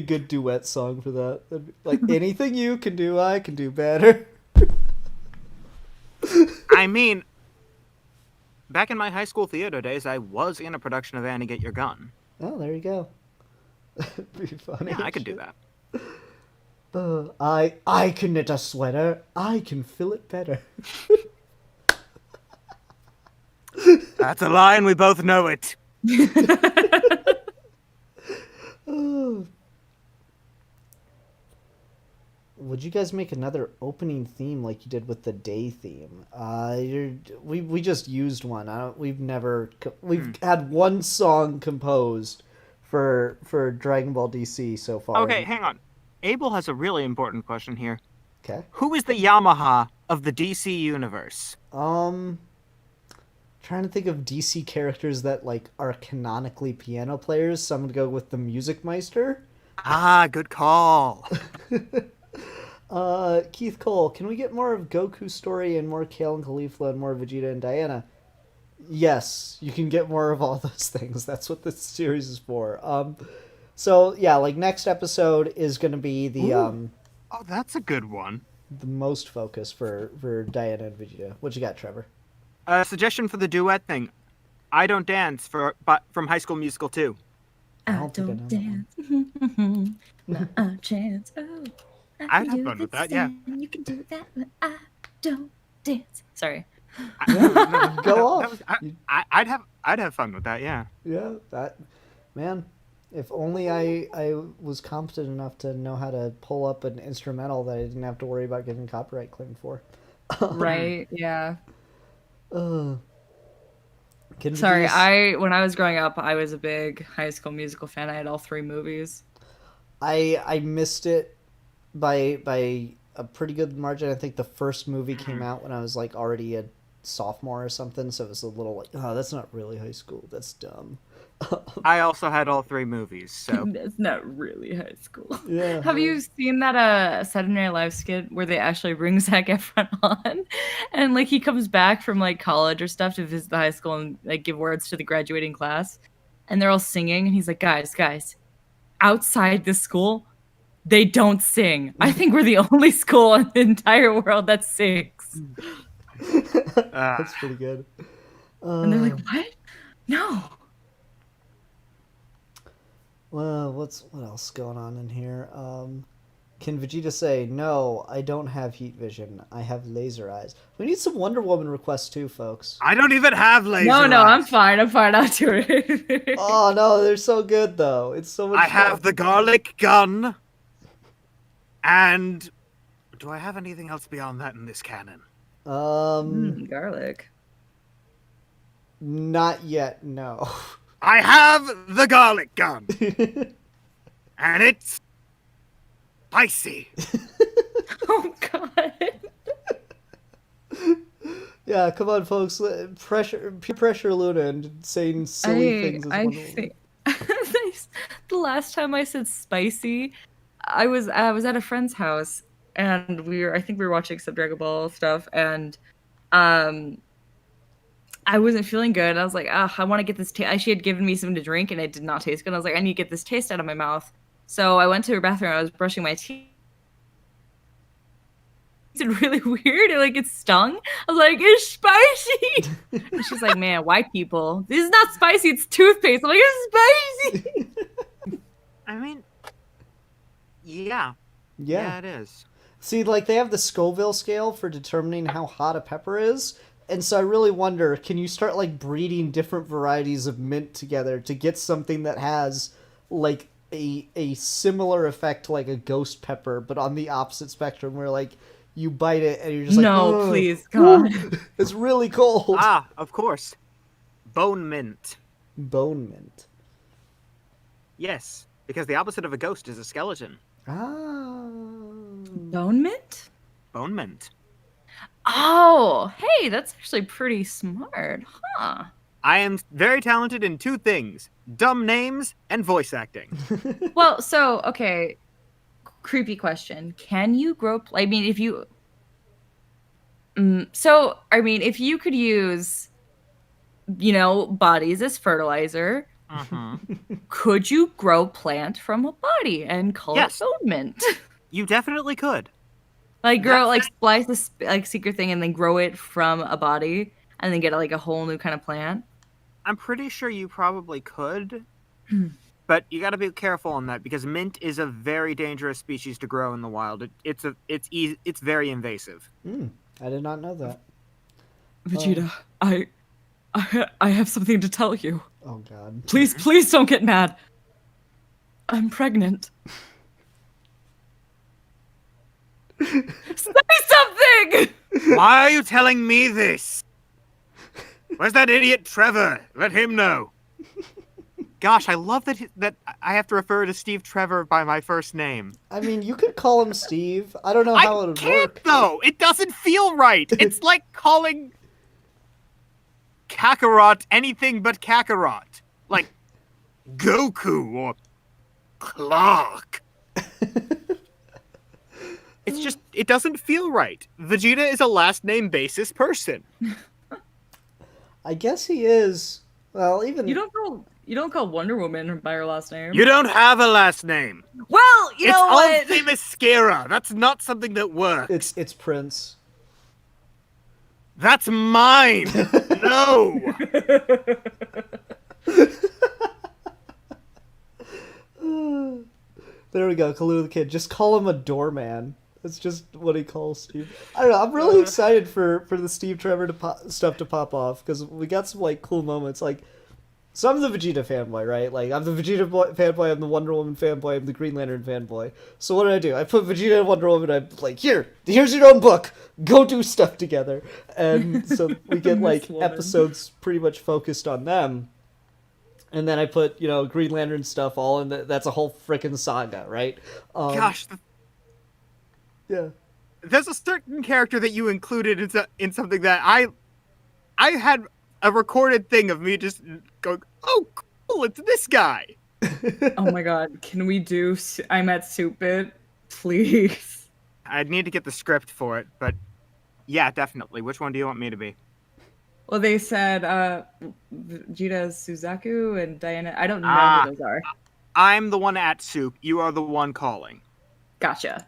good duet song for that? Like, anything you can do, I can do better. I mean, back in my high school theater days, I was in a production of Annie Get Your Gun. Oh, there you go. Be funny. Yeah, I could do that. I can knit a sweater. I can fill it better. That's a lie, and we both know it. Would you guys make another opening theme like you did with the day theme? We just used one. We've had one song composed for Dragon Ball DC so far. Okay, hang on. Abel has a really important question here. Okay. Who is the Yamaha of the DC universe? Trying to think of DC characters that like are canonically piano players, so I'm gonna go with the Music Meister. Ah, good call. Keith Cole, can we get more of Goku's story and more Kale and Caulifla and more Vegeta and Diana? Yes, you can get more of all those things. That's what this series is for. So yeah, like next episode is gonna be the Oh, that's a good one. the most focus for Diana and Vegeta. What you got, Trevor? Suggestion for the duet thing. I Don't Dance from High School Musical 2. I I don't think I don't know dance. Not a chance. Oh, I'd have fun with that, yeah. You can do that, but I don't dance. Sorry. Go off. I'd have fun with that, yeah. Yeah, that man. If only I was competent enough to know how to pull up an instrumental that I didn't have to worry about getting copyright claimed for. Right, yeah. Sorry, When I was growing up, I was a big High School Musical fan. I had all 3 movies. I missed it by a pretty good margin. I think the first movie came out when I was like already a sophomore or something, so it was a little like, oh, that's not really high school. That's dumb. I also had all 3 movies, so That's not really high school. Yeah. Have you seen that Saturday Night Live skit where they actually bring Zac Efron on, and like he comes back from like college or stuff to visit the high school and like give words to the graduating class, and they're all singing, and he's like, guys, outside this school, they don't sing. I think we're the only school in the entire world that sings. That's pretty good. And they're like, what? No. Well, what else going on in here? Can Vegeta say, no, I don't have heat vision. I have laser eyes. We need some Wonder Woman requests too, folks. I don't even have laser No, eyes. I'm fine. I'll do it. Oh, no, they're so good, though. It's so much I fun. have the garlic gun. And do I have anything else beyond that in this canon? Garlic. Not yet, no. I have the garlic gun. And it's spicy. Oh God. Yeah, come on, folks. Pressure Luna and saying silly things as Wonder Woman. The last time I said spicy, I was at a friend's house and I think we were watching some Dragon Ball stuff, and I wasn't feeling good. I was like, I want to get this she had given me something to drink and it did not taste good. I was like, I need to get this taste out of my mouth. So I went to her bathroom. I was brushing my teeth. It really weird. It stung. I was like, it's spicy. And she's like, man, white people. This is not spicy. It's toothpaste. I'm like, it's spicy. I mean, yeah. Yeah, it is. See, they have the Scoville scale for determining how hot a pepper is. And so I really wonder, can you start, breeding different varieties of mint together to get something that has, a similar effect to, a ghost pepper, but on the opposite spectrum, where, you bite it and you're just like, no, please, God. It's really cold. Ah, of course. Bone mint. Bone mint. Yes, because the opposite of a ghost is a skeleton. Ah. Bone mint? Bone mint. Oh, hey, that's actually pretty smart, huh? I am very talented in 2 things: dumb names and voice acting. Well, so, okay, creepy question. Can you grow... I mean, if you... if you could use, bodies as fertilizer, could you grow plant from a body and call it bone mint? You definitely could. Splice this secret thing and then grow it from a body and then get a whole new kind of plant? I'm pretty sure you probably could. But you got to be careful on that because mint is a very dangerous species to grow in the wild. It's very invasive. I did not know that. Vegeta, I have something to tell you. Oh God. Please don't get mad. I'm pregnant. Say something! Why are you telling me this? Where's that idiot Trevor? Let him know. Gosh, I love that I have to refer to Steve Trevor by my first name. I mean, you could call him Steve. I don't know how it would work. Though. It doesn't feel right. It's like calling Kakarot anything but Kakarot. Like Goku or Clark. It doesn't feel right. Vegeta is a last name basis person. I guess he is. Well, even You don't call Wonder Woman by her last name. You don't have a last name. Well, you know what? It's famous Mascara. That's not something that works. it's Prince. That's mine. No. There we go, Kalu the Kid. Just call him a doorman. That's just what he calls Steve. I don't know. I'm really excited for the Steve Trevor stuff to pop off because we got some cool moments. So I'm the Vegeta fanboy, right? I'm the Vegeta fanboy. I'm the Wonder Woman fanboy. I'm the Green Lantern fanboy. So what do? I put Vegeta and Wonder Woman. I'm like, here's your own book. Go do stuff together. And so we get episodes pretty much focused on them. And then I put Green Lantern stuff all in. That's a whole frickin' saga, right? Gosh. Yeah. There's a certain character that you included in something that I had a recorded thing of me just going, oh, Well, it's this guy. Oh my god, can we do I'm at soup bit? Please. I'd need to get the script for it, but yeah, definitely. Which one do you want me to be? Well, they said Vegeta Suzaku and Diana. I don't know Ah. who those are. I'm the one at soup. You are the one calling. Gotcha.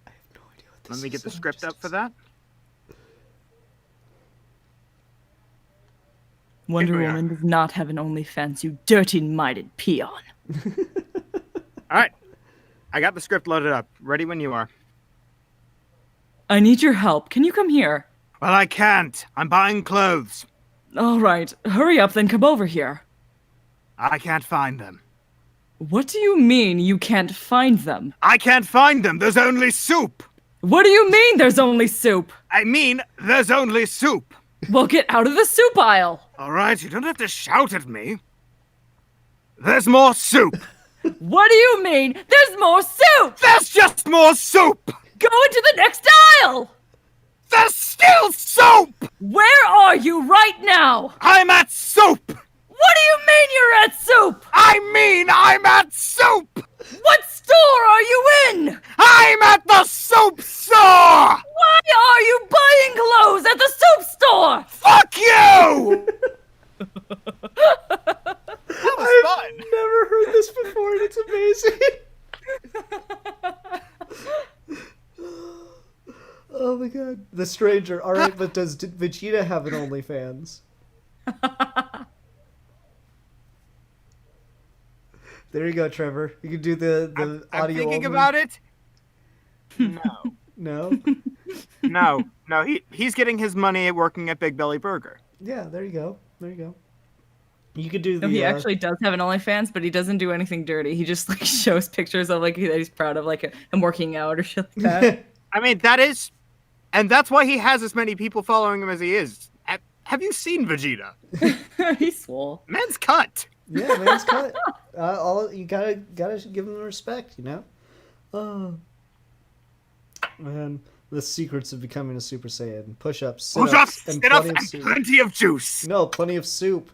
I have no idea what this Let me get is. the script up for that. Wonder Here we Woman does not have an OnlyFans, you dirty-minded peon. All right. I got the script loaded up. Ready when you are. I need your help. Can you come here? Well, I can't. I'm buying clothes. All right, hurry up, then come over here. I can't find them. What do you mean you can't find them? I can't find them. There's only soup. What do you mean there's only soup? I mean, there's only soup. Well, get out of the soup aisle. All right, you don't have to shout at me. There's more soup. What do you mean there's more soup? There's just more soup. Go into the next aisle. There's still soup. Where are you right now? I'm at soup. What do you mean you're at soup? I mean, I'm at soup. What store are you in? I'm at the soup store. Why are you buying clothes at the soup store? Fuck you. That was fun. Never heard this before, and it's amazing. Oh my god. The stranger. All right, but does Vegeta have an OnlyFans? There you go, Trevor. You can do the I'm audio. thinking only. about it. No. No. No. He's getting his money working at Big Belly Burger. Yeah, there you go. There you go. You could do the. No, he actually does have an OnlyFans, but he doesn't do anything dirty. He just like shows pictures of like that he's proud of, like him working out or shit like that. I mean, that's why he has as many people following him as he is. Have you seen Vegeta? He's swole. Man's cut. Yeah, man's cut. All you gotta give him the respect, you know. Oh, man, the secrets of becoming a Super Saiyan: push-ups, sit-ups, Push-ups, and sit-ups, plenty of and soup. plenty of juice. No, plenty of soup.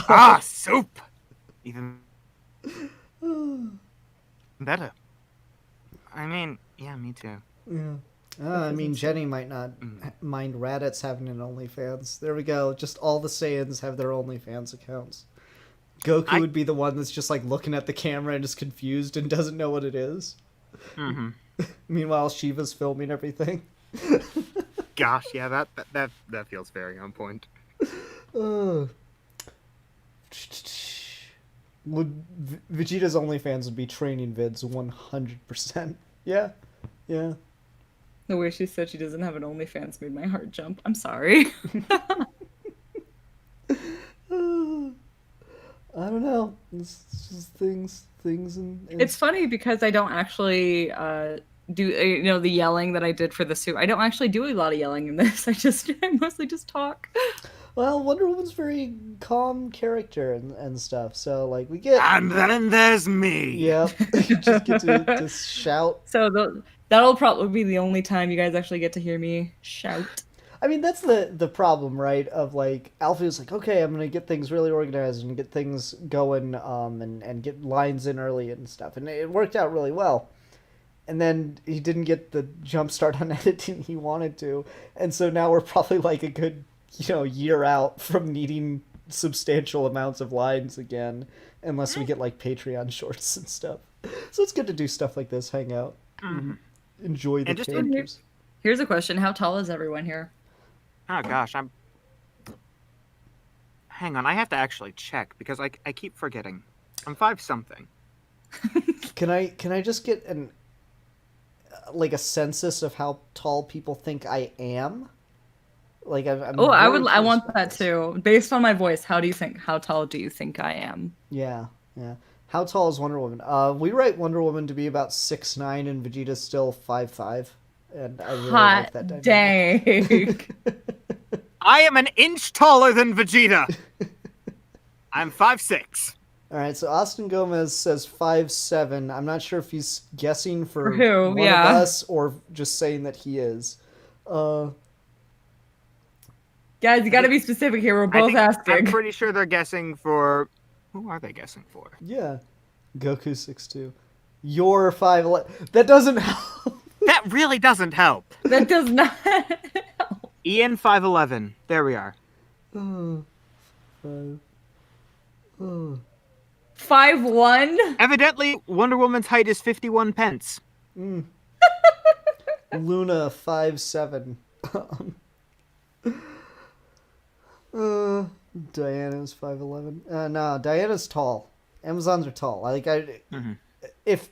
Ah, soup. Even better. I mean, yeah, me too. Yeah. I mean, Jenny might not mind Raditz having an OnlyFans. There we go. Just all the Saiyans have their OnlyFans accounts. Goku would be the one that's just like looking at the camera and is confused and doesn't know what it is. Mm-hmm. Meanwhile, Shiva's filming everything. Gosh, yeah, that feels very on point. Vegeta's OnlyFans would be training vids 100%. Yeah. Yeah. The way she said she doesn't have an OnlyFans made my heart jump. I'm sorry. I don't know. It's just things and It's funny because I don't actually do the yelling that I did for the suit. I don't actually do a lot of yelling in this. I mostly just talk. Well, Wonder Woman's very calm character and stuff. So like we get And then there's me. yeah, you just get to shout. So that'll probably be the only time you guys actually get to hear me shout. I mean, that's the problem, right? Of like Alfie's like, okay, I'm gonna get things really organized and get things going, and get lines in early and stuff, and it worked out really well. And then he didn't get the jump start on editing he wanted to, and so now we're probably like a good year out from needing substantial amounts of lines again, unless we get like Patreon shorts and stuff. So it's good to do stuff like this, hang out, enjoy the characters. Here's a question: how tall is everyone here? Oh gosh, Hang on, I have to actually check because I keep forgetting. I'm 5 something. Can I just get a census of how tall people think I am? Like I want that too. Based on my voice, how tall do you think I am? Yeah. How tall is Wonder Woman? We write Wonder Woman to be about 6'9", and Vegeta's still 5'5", and I really like that dynamic. Dang. I am an inch taller than Vegeta. I'm 5'6". All right, so Austin Gomez says 5'7". I'm not sure if he's guessing for who? one of us or just saying that he is. Guys, you got to be specific here. We're both asking. I'm pretty sure they're guessing for Who are they guessing for? Yeah. Goku 6'2". You're 5'11". That doesn't help. That really doesn't help. That does not. Ian 5'11". There we are. Oh, 5'1"? Evidently, Wonder Woman's height is 51 pence. Luna 5'7". Diana's 5'11". No, Diana's tall. Amazons are tall. If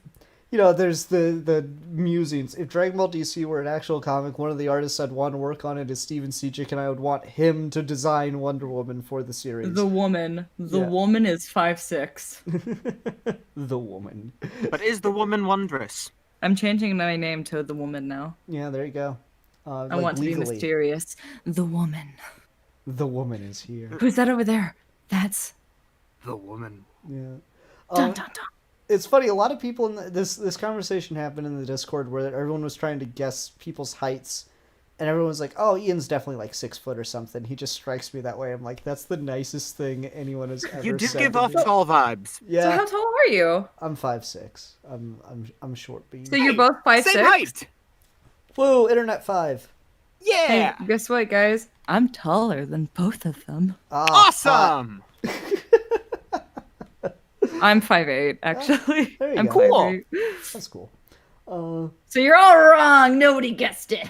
there's the musings. If Dragon Ball DC were an actual comic, one of the artists I'd want to work on it is Steven Sejic, and I would want him to design Wonder Woman for the series. The woman. The Yeah. woman is 5'6". The woman. But is the woman wondrous? I'm changing my name to the woman now. Yeah, there you go. I want to be mysterious. The woman. The woman is here. Who's that over there? That's The woman. Yeah. dun dun dun. It's funny. A lot of people in this conversation happened in the Discord where everyone was trying to guess people's heights, and everyone was like, "Oh, Ian's definitely like 6 foot or something." He just strikes me that way. I'm like, that's the nicest thing anyone has ever You do said. give to off me. tall vibes. Yeah, So how tall are you? I'm 5'6". I'm short bean. So you're both 5'6"? Same height. Whoa, Internet 5. Yeah. Hey, guess what, guys? I'm taller than both of them. Awesome. I'm 5'8", actually. there you I'm go. Cool. 5'8". That's cool. So you're all wrong. Nobody guessed it.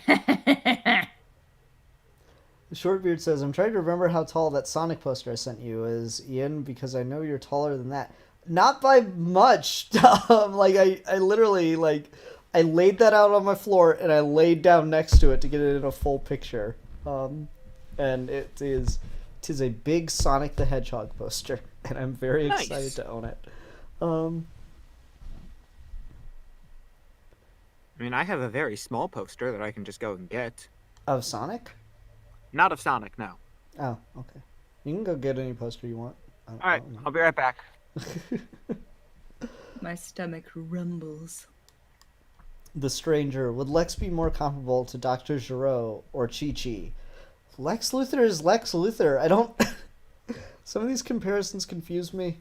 Shortbeard says, "I'm trying to remember how tall that Sonic poster I sent you is, Ian, because I know you're taller than that. Not by much." I literally I laid that out on my floor and I laid down next to it to get it in a full picture. And it is a big Sonic the Hedgehog poster, and I'm very Nice. excited to own it. I mean, I have a very small poster that I can just go and get. Of Sonic? Not of Sonic, no. Oh, okay. You can go get any poster you want. All right, I'll be right back. My stomach rumbles. The Stranger. Would Lex be more comparable to Dr. Gero or Chi-Chi? Lex Luthor is Lex Luthor. I don't... Some of these comparisons confuse me.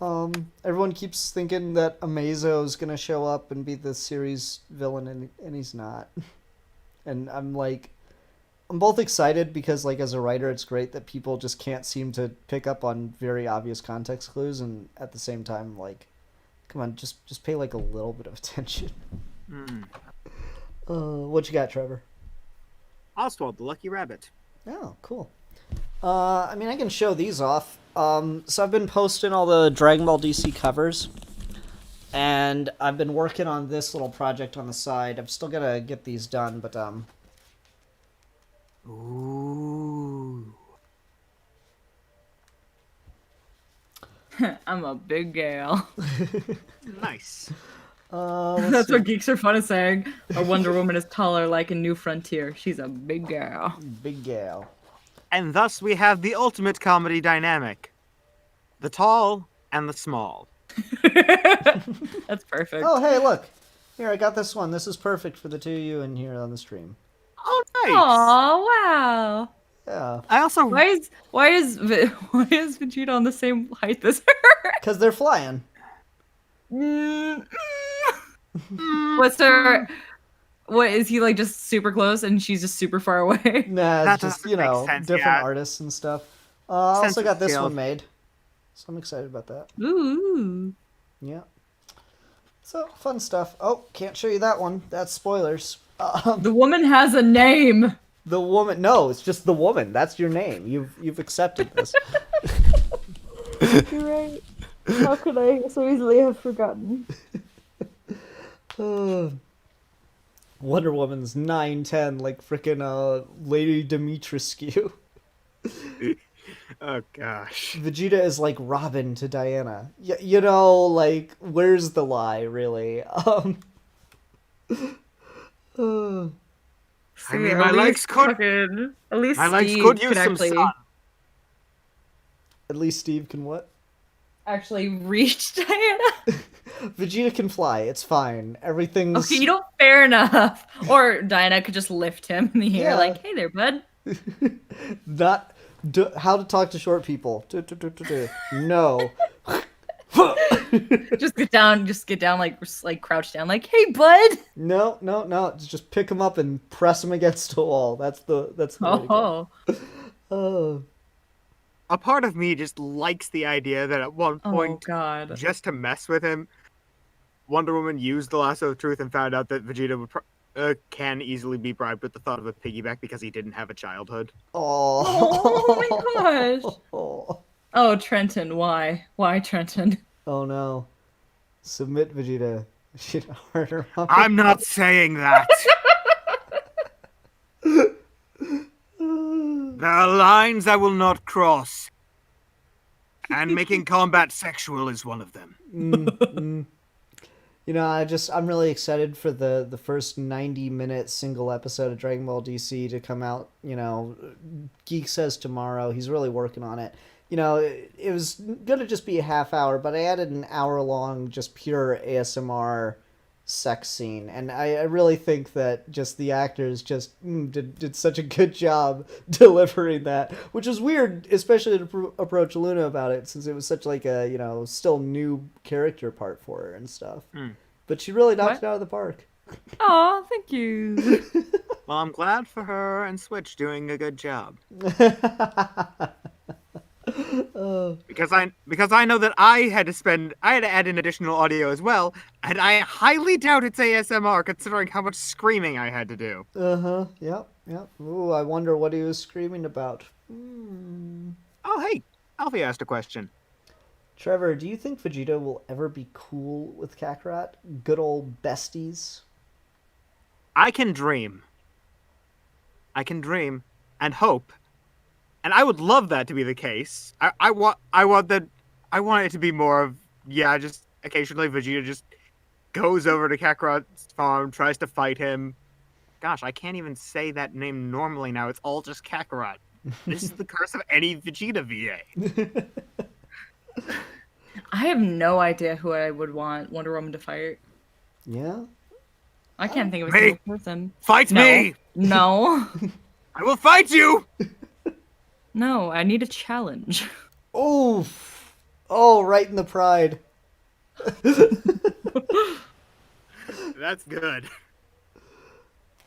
Everyone keeps thinking that Amazo's gonna show up and be the series villain, and he's not. And I'm both excited because, as a writer, it's great that people just can't seem to pick up on very obvious context clues, and at the same time, come on, just pay a little bit of attention. What you got, Trevor? Oswald, the Lucky Rabbit. Oh, cool. I can show these off. So I've been posting all the Dragon Ball DC covers, and I've been working on this little project on the side. I'm still gonna get these done, but Ooh. I'm a big gal. Nice. That's what Geeks Are Fun is saying. A Wonder Woman is taller like a New Frontier. She's a big gal. big gal. And thus we have the ultimate comedy dynamic. The tall and the small. That's perfect. Oh, hey, look. Here, I got this one. This is perfect for the two of you in here on the stream. Oh, nice. Aw, wow. Yeah. I also... Why is Vegeta on the same height as her? Because they're flying. What's her? What is he just super close and she's just super far away? Nah, That it's just, doesn't make sense, different yeah. artists and stuff. I also Sense of got this scale. one made. So I'm excited about that. Ooh. Yeah. So, fun stuff. Oh, can't show you that one. That's spoilers. The woman has a name. The woman. No, it's just the woman. That's your name. You've accepted this. You're right. How could I so easily have forgotten? Wonder Woman's 9'10", like frickin' Lady Dimitrescu. Oh, gosh. Vegeta is like Robin to Diana. Where's the lie, really? I mean, At my legs least could... fucking- At least My legs Steve could use can some actually, sun. At least Steve can what? actually reach Diana. Vegeta can fly. It's fine. Everything's... Okay, you don't. Fair enough. Or Diana could just lift him in the air, Yeah. hey there, bud. Not How to talk to short people. No. Just get down, like crouch down, like, hey, bud. No. Just pick them up and press them against a wall. That's the way to go. Oh, A part of me just likes the idea that at one oh point, God. just to mess with him, Wonder Woman used the lasso of truth and found out that Vegeta can easily be bribed with the thought of a piggyback because he didn't have a childhood. Oh my gosh. Oh Oh, Trenton, why? Why, Trenton? no. Submit, Vegeta. Shit, harder. I'm not saying that. There are lines I will not cross. And making combat sexual is one of them. You know, I'm really excited for the first 90-minute single episode of Dragon Ball DC to come out. You know, Geek says tomorrow. He's really working on it. You know, it was gonna just be a half hour, but I added an hour long just pure ASMR sex scene, and I really think that just the actors just did such a good job delivering that, which is weird, especially to approach Luna about it, since it was such like a, you know, still new character part for her and stuff. But she really knocked it out of the park. Oh, thank you. Well, I'm glad for her and Switch doing a good job. Because I know that I had to add in additional audio as well, and I highly doubt it's ASMR considering how much screaming I had to do. Yep. Ooh, I wonder what he was screaming about. Oh, hey, Alfie asked a question. Trevor, do you think Vegeta will ever be cool with Kakarot? Good old besties? I can dream and hope. And I would love that to be the case. I want it to be more of, just occasionally Vegeta just goes over to Kakarot's farm, tries to fight him. Gosh, I can't even say that name normally now. It's all just Kakarot. This is the curse of any Vegeta VA. I have no idea who I would want Wonder Woman to fight. Yeah? I can't think of a Me. single person. Fight me! No. I will fight you! No, I need a challenge. Oof! Oh, right in the pride. That's good.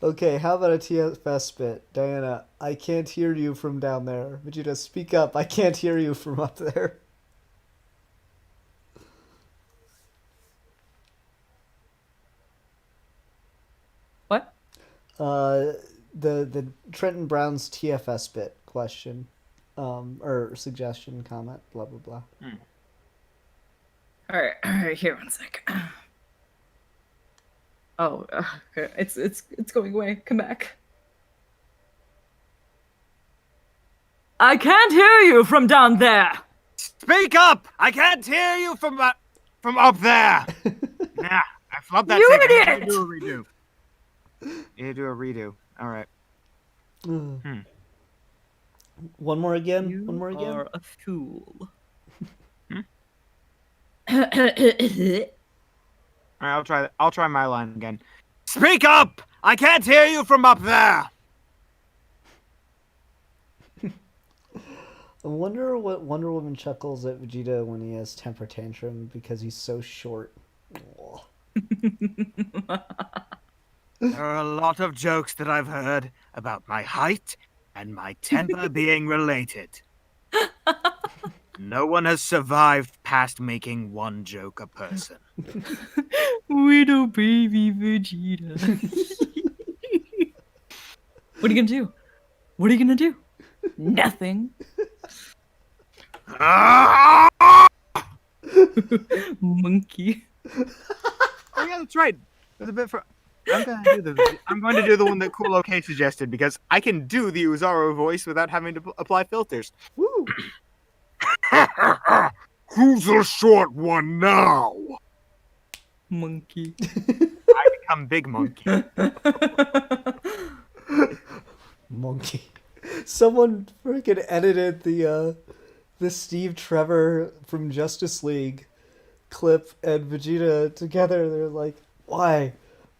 Okay, how about a TFS bit? Diana, I can't hear you from down there. Vegeta, speak up. I can't hear you from up there. What? The Trenton Brown's TFS bit question, or suggestion, comment, blah blah blah. All right, here, one sec. Oh, it's going away. Come back. I can't hear you from down there. Speak up! I can't hear you from up there. Nah, I flubbed that. You second. idiot! I need to do a redo. You need to do a redo. All right. One more again. You One more again. are a fool. All right, I'll try my line again. Speak up! I can't hear you from up there. I wonder what Wonder Woman chuckles at Vegeta when he has temper tantrum because he's so short. There are a lot of jokes that I've heard about my height and my temper being related. No one has survived past making one joke a person. Widow baby Vegeta. What are you gonna do? What are you gonna do? Nothing. Monkey. Oh yeah, that's right. There's a bit for. I'm going to do the one that Cool OK suggested because I can do the Uzaro voice without having to apply filters. Woo! Who's the short one now? Monkey. I become Big Monkey. Monkey. Someone freaking edited the Steve Trevor from Justice League clip and Vegeta together. They're like, why?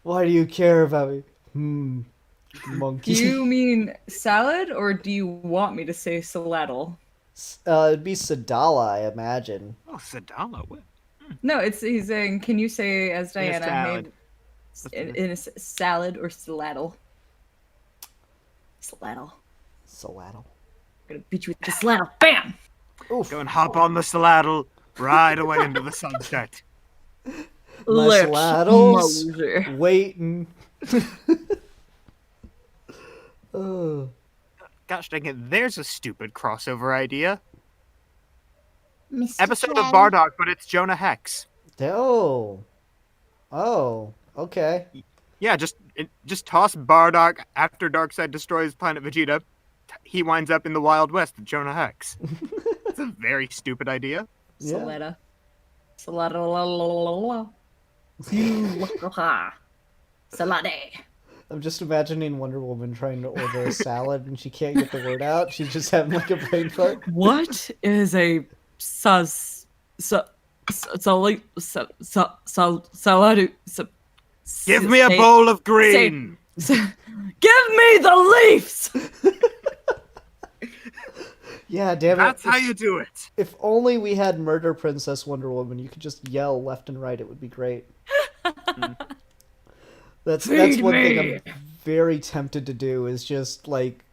Why do you care about me? Monkey. Do you mean salad, or do you want me to say saladdle? It'd be Sadala, I imagine. Oh, Sadala. What? No, he's saying, can you say as In a Diana, salad. hey, in a salad or saladdle? Saladdle. Saladdle. I'm gonna beat you with the saladdle. Bam! Oof. Go and hop on the saladdle right away into the sunset. My Let's saladdles mosey. waiting. Oh. Gosh dang it, there's a stupid crossover idea. Mr. Episode of Trevor. Bardock, but it's Jonah Hex. Oh. Oh. Okay. Yeah, just toss Bardock after Darkseid destroys planet Vegeta. He winds up in the Wild West with Jonah Hex. It's a very stupid idea. Yeah. Salada. Salada. Salade. I'm just imagining Wonder Woman trying to order a salad and she can't get the word out. She's just having like a brain fart. What is a salad? Give me a bowl of green. Give me the leaves. Yeah, damn it. That's how you do it. If only we had Murder Princess Wonder Woman, you could just yell left and right. It would be great. That's one thing I'm very tempted to do is just like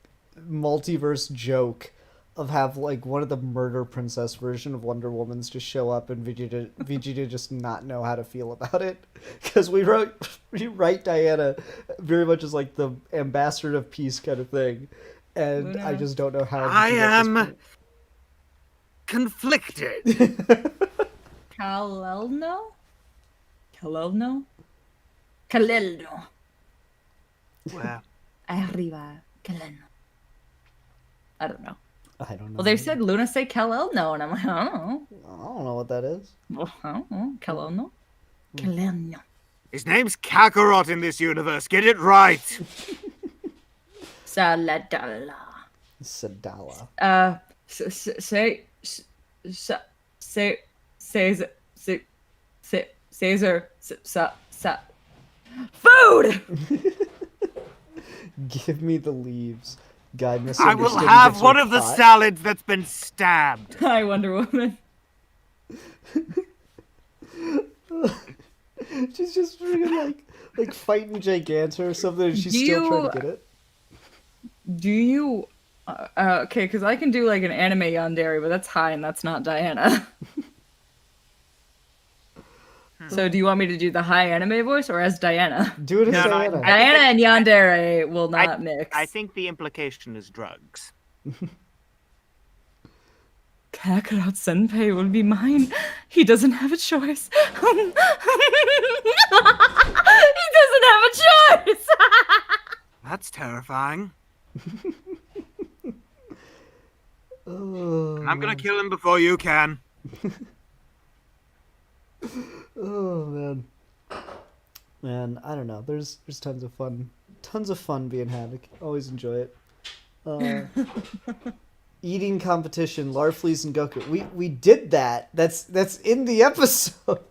multiverse joke of have like one of the Murder Princess version of Wonder Woman's just show up and Vegeta just not know how to feel about it, because we write Diana very much as like the ambassador of peace kind of thing, and I just don't know how. I am conflicted. Kalelno? Kalelno? Kalelno. Well, Arriba. Kalelno. I don't know. I don't know. Well, they said Luna say Kalelno, and I'm like, I don't know. I don't know what that is. Well, I don't know. Kalelno? Kalelno. his name's Kakarot in this universe. Get it right. Saladala. Sadala. Caesar, food! Give me the leaves. Guy I misunderstood. will he have gets one her of the pot. salads that's been stabbed. Hi, Wonder Woman. She's just freaking like fighting Giganta or something, and she's still trying to get it. Do you... okay, because I can do like an anime yandere, but that's Hi and that's not Diana. So do you want me to do the Hi anime voice or as Diana? Do it as No, no, Diana. Diana and yandere will not mix. I think the implication is drugs. Kakarot Senpai will be mine. He doesn't have a choice. He doesn't have a choice. That's terrifying. Oh, I'm gonna kill him before you can. oh man, I don't know. There's tons of fun being Havoc. Always enjoy it. Eating competition, Larfleeze and Goku. We did that. That's in the episode.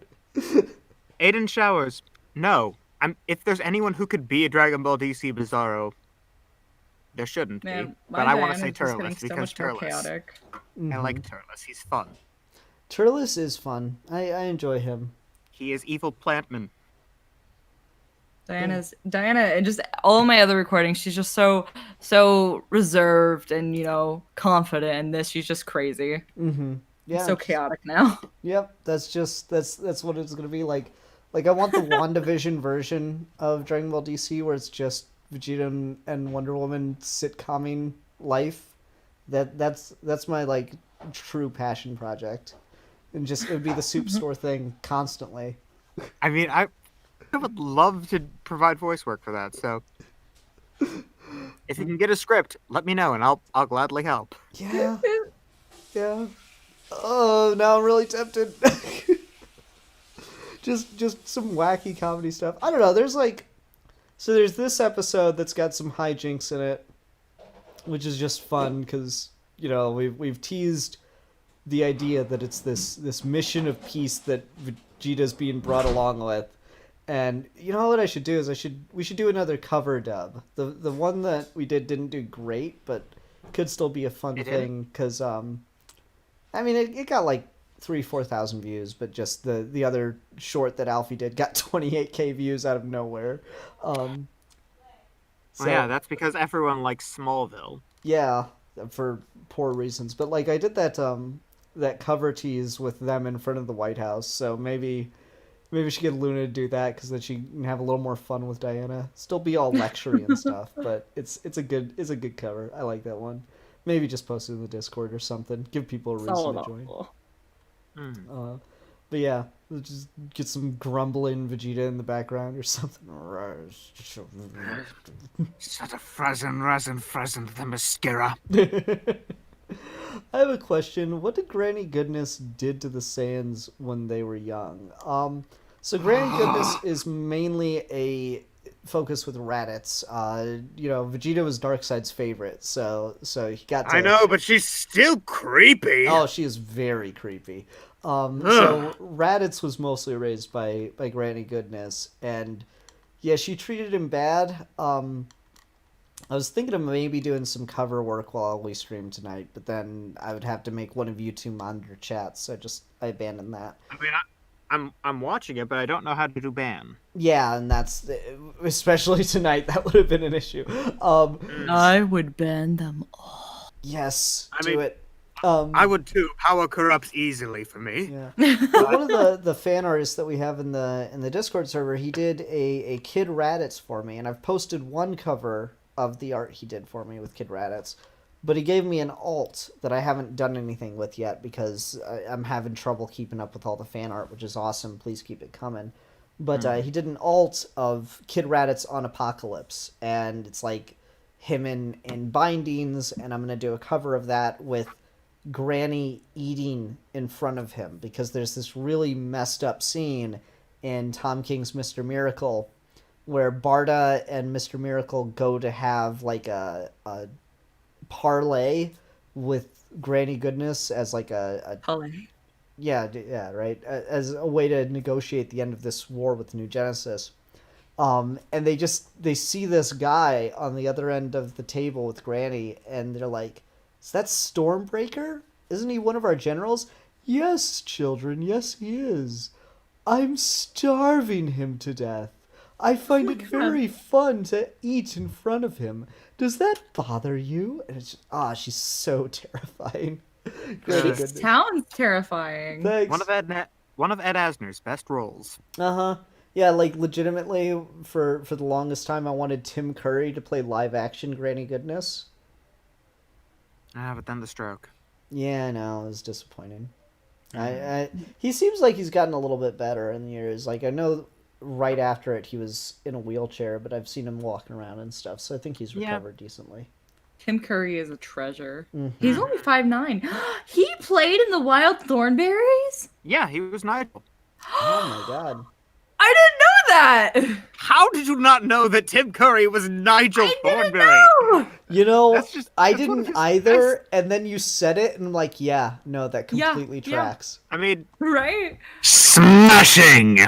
Aiden Showers. No. If there's anyone who could be a Dragon Ball DC Bizarro, there shouldn't be. Man, But my I want to say Diana's just getting Turles so because much more Turles. chaotic. I like Turles. He's fun. Turles is fun. I enjoy him. He is evil plantman. Diana and just all my other recordings, she's just so reserved and confident. And this, she's just crazy. Mm-hmm. Yeah. So chaotic now. Yep. That's what it's gonna be like. Like I want the WandaVision version of Dragon Ball DC where it's just Vegeta and Wonder Woman sitcomming life. That's my like true passion project, and just it would be the soup store thing constantly. I mean, I would love to provide voice work for that. So, if you can get a script, let me know, and I'll gladly help. Yeah. Yeah. Oh, now I'm really tempted. just some wacky comedy stuff. I don't know. There's this episode that's got some hijinks in it, which is just fun because we've teased the idea that it's this mission of peace that Vegeta's being brought along with, And you know what I should do is we should do another cover dub. The one that we didn't do great, but could still be a fun thing because I mean it got like 4,000 views, but just the other short that Alfie did got 28K views out of nowhere. So, Well, yeah, that's because everyone likes Smallville. Yeah, for poor reasons. But like I did that cover tease with them in front of the White House, so maybe we should get Luna to do that because then she can have a little more fun with Diana. Still be all lectury and stuff, but it's a good cover. I like that one. Maybe just post it in the Discord or something. Give people a reason to join. But yeah, just get some grumbling Vegeta in the background or something. Shut a frozen the mascara. I have a question. What did Granny Goodness did to the Saiyans when they were young? So Granny Goodness is mainly a focus with Raditz. Vegeta was Darkseid's favorite, so he got to... I know, but she's still creepy. Oh, she is very creepy. So Raditz was mostly raised by Granny Goodness, and yeah, she treated him bad. I was thinking of maybe doing some cover work while we stream tonight, but then I would have to make one of you two monitor chats, so I abandoned that. I mean, I'm watching it, but I don't know how to do ban. Yeah, and that's especially tonight. That would have been an issue. I would ban them all. Yes, I do mean, it. I would too. Power corrupts easily for me. Yeah. But one of the fan artists that we have in the Discord server, he did a Kid Raditz for me, and I've posted one cover of the art he did for me with Kid Raditz, but he gave me an alt that I haven't done anything with yet because I'm having trouble keeping up with all the fan art, which is awesome. Please keep it coming. But he did an alt of Kid Raditz on Apocalypse, and it's like him in bindings, and I'm going to do a cover of that with Granny eating in front of him, because there's this really messed up scene in Tom King's Mr. Miracle where Barda and Mr. Miracle go to have like a parlay with Granny Goodness as like a Parlay. yeah, right, as a way to negotiate the end of this war with New Genesis. And they see this guy on the other end of the table with Granny, and they're like, "Is that Stormbreaker? Isn't he one of our generals?" "Yes, children, yes he is. I'm starving him to death. I find it very fun to eat in front of him. Does that bother you?" And it's just, she's so terrifying. Sounds terrifying. Thanks. One of Ed Asner's best roles. Yeah, like legitimately for the longest time I wanted Tim Curry to play live action Granny Goodness. But then the stroke. Yeah, I know, it was disappointing. He seems like he's gotten a little bit better in the years. Like, I know right after it he was in a wheelchair, but I've seen him walking around and stuff, so I think he's recovered decently. Tim Curry is a treasure. Mm-hmm. He's only 5'9". He played in the Wild Thornberries? Yeah, he was Nigel. Oh my god. I didn't know that! How did you not know that Tim Curry was Nigel Thornberry? Know! You know, I that's didn't either, and then you said it, and I'm like, yeah, no, that completely tracks. I mean... Right? Smashing!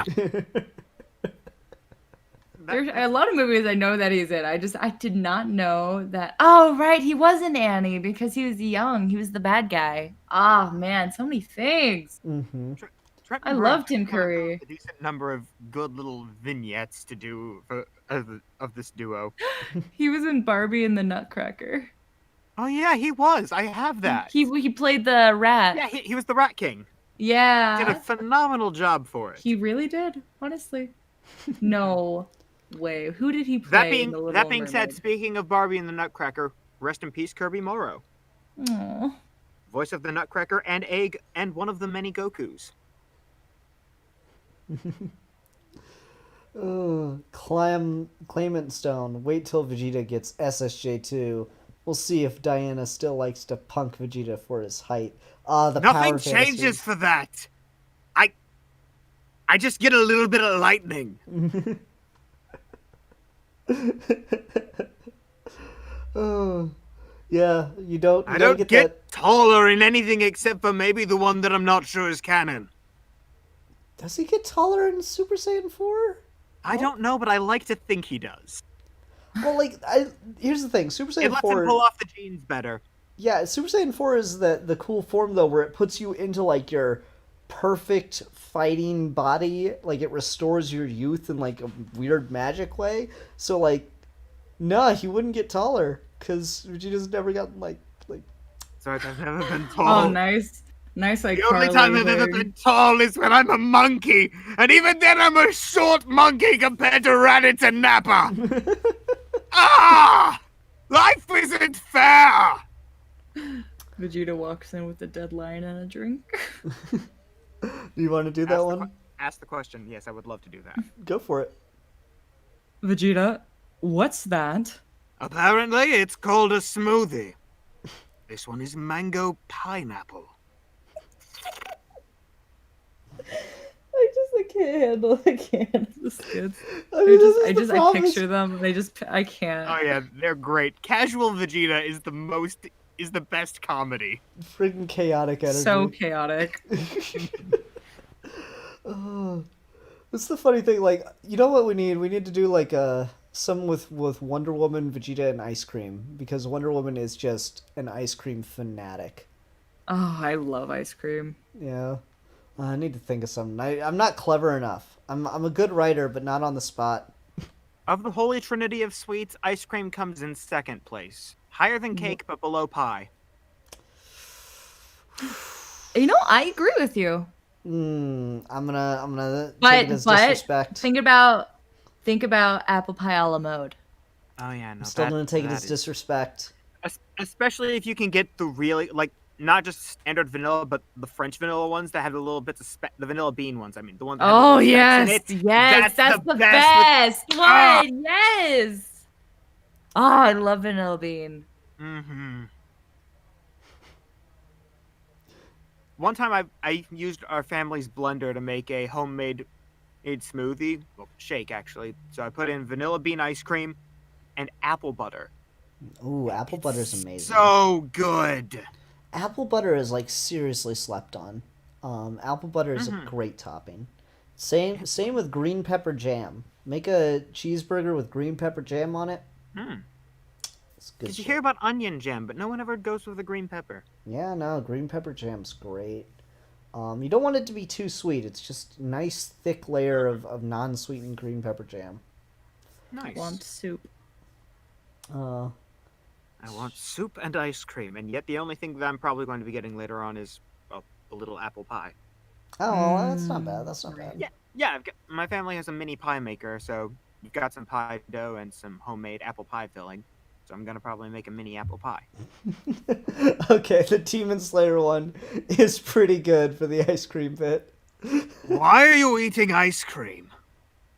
There's a lot of movies I know that he's in. I did not know that. Oh, right, he was in Annie because he was young. He was the bad guy. Ah, man, so many things. Mm-hmm. I love Tim Curry. A decent number of good little vignettes to do of this duo. He was in Barbie and the Nutcracker. Oh yeah, he was. I have that. He played the rat. Yeah, he was the Rat King. Yeah. He did a phenomenal job for it. He really did, honestly. No way. Who did he play in The Little That being Mermaid? said, speaking of Barbie and the Nutcracker, rest in peace, Kirby Morrow. Aww. Voice of the Nutcracker and Egg and one of the many Gokus. Claimant Stone. Wait till Vegeta gets SSJ2. We'll see if Diana still likes to punk Vegeta for his height. The Nothing power changes fantasy. for that. I just get a little bit of lightning. Yeah, you don't. I don't get get that. taller in anything except for maybe the one that I'm not sure is canon. Does he get taller in Super Saiyan 4? I don't know, but I like to think he does. Well, here's the thing: Super Saiyan It lets him 4. pull off the genes better. Yeah, Super Saiyan 4 is the cool form though, where it puts you into like your perfect fighting body. Like it restores your youth in like a weird magic way. So like, nah, he wouldn't get taller because Vegeta's never gotten like. So I've never been Oh, tall. nice. Nice, like, The only time I've ever been tall is when I'm a monkey, and even then I'm a short monkey compared to Raditz and Nappa. Ah! Life isn't fair! Vegeta walks in with a dead lion and a drink. Do you want to do that one? Ask the question. Yes, I would love to do that. Go for it. Vegeta, what's that? Apparently, it's called a smoothie. This one is mango pineapple. I can't handle. I can't. The skits. I mean, I picture them. I can't. Oh yeah, they're great. Casual Vegeta is the best comedy. Friggin' chaotic energy. So chaotic. That's the funny thing. Like, you know what we need? We need to do like some with Wonder Woman, Vegeta, and ice cream because Wonder Woman is just an ice cream fanatic. Oh, I love ice cream. Yeah, I need to think of something. I'm not clever enough. I'm a good writer, but not on the spot. Of the holy trinity of sweets, ice cream comes in second place. Higher than cake, but below pie. You know, I agree with you. I'm gonna take it as disrespect. Think about apple pie a la mode. Oh yeah, no. I'm still gonna take it as disrespect. Especially if you can get the really not just standard vanilla, but the French vanilla ones that have the little bits of the vanilla bean ones. I mean, the ones. That have the yes, in it. yes, that's the best one. Yes. Oh, I love vanilla bean. Mm-hmm. One time I used our family's blender to make a homemade smoothie, well, shake actually. So I put in vanilla bean ice cream and apple butter. Ooh, apple butter's amazing. So good. Apple butter is like seriously slept on. Apple butter is a great topping. Same with green pepper jam. Make a cheeseburger with green pepper jam on it. It's good. Did you hear about onion jam? But no one ever goes with the green pepper. Yeah, no, green pepper jam's great. You don't want it to be too sweet. It's just a nice thick layer of non-sweetened green pepper jam. Nice. Want soup. I want soup and ice cream, and yet the only thing that I'm probably going to be getting later on is a little apple pie. Oh, well, that's not bad. That's not bad. Yeah. My family has a mini pie maker, so we've got some pie dough and some homemade apple pie filling. So I'm gonna probably make a mini apple pie. Okay, the Demon Slayer one is pretty good for the ice cream bit. Why are you eating ice cream?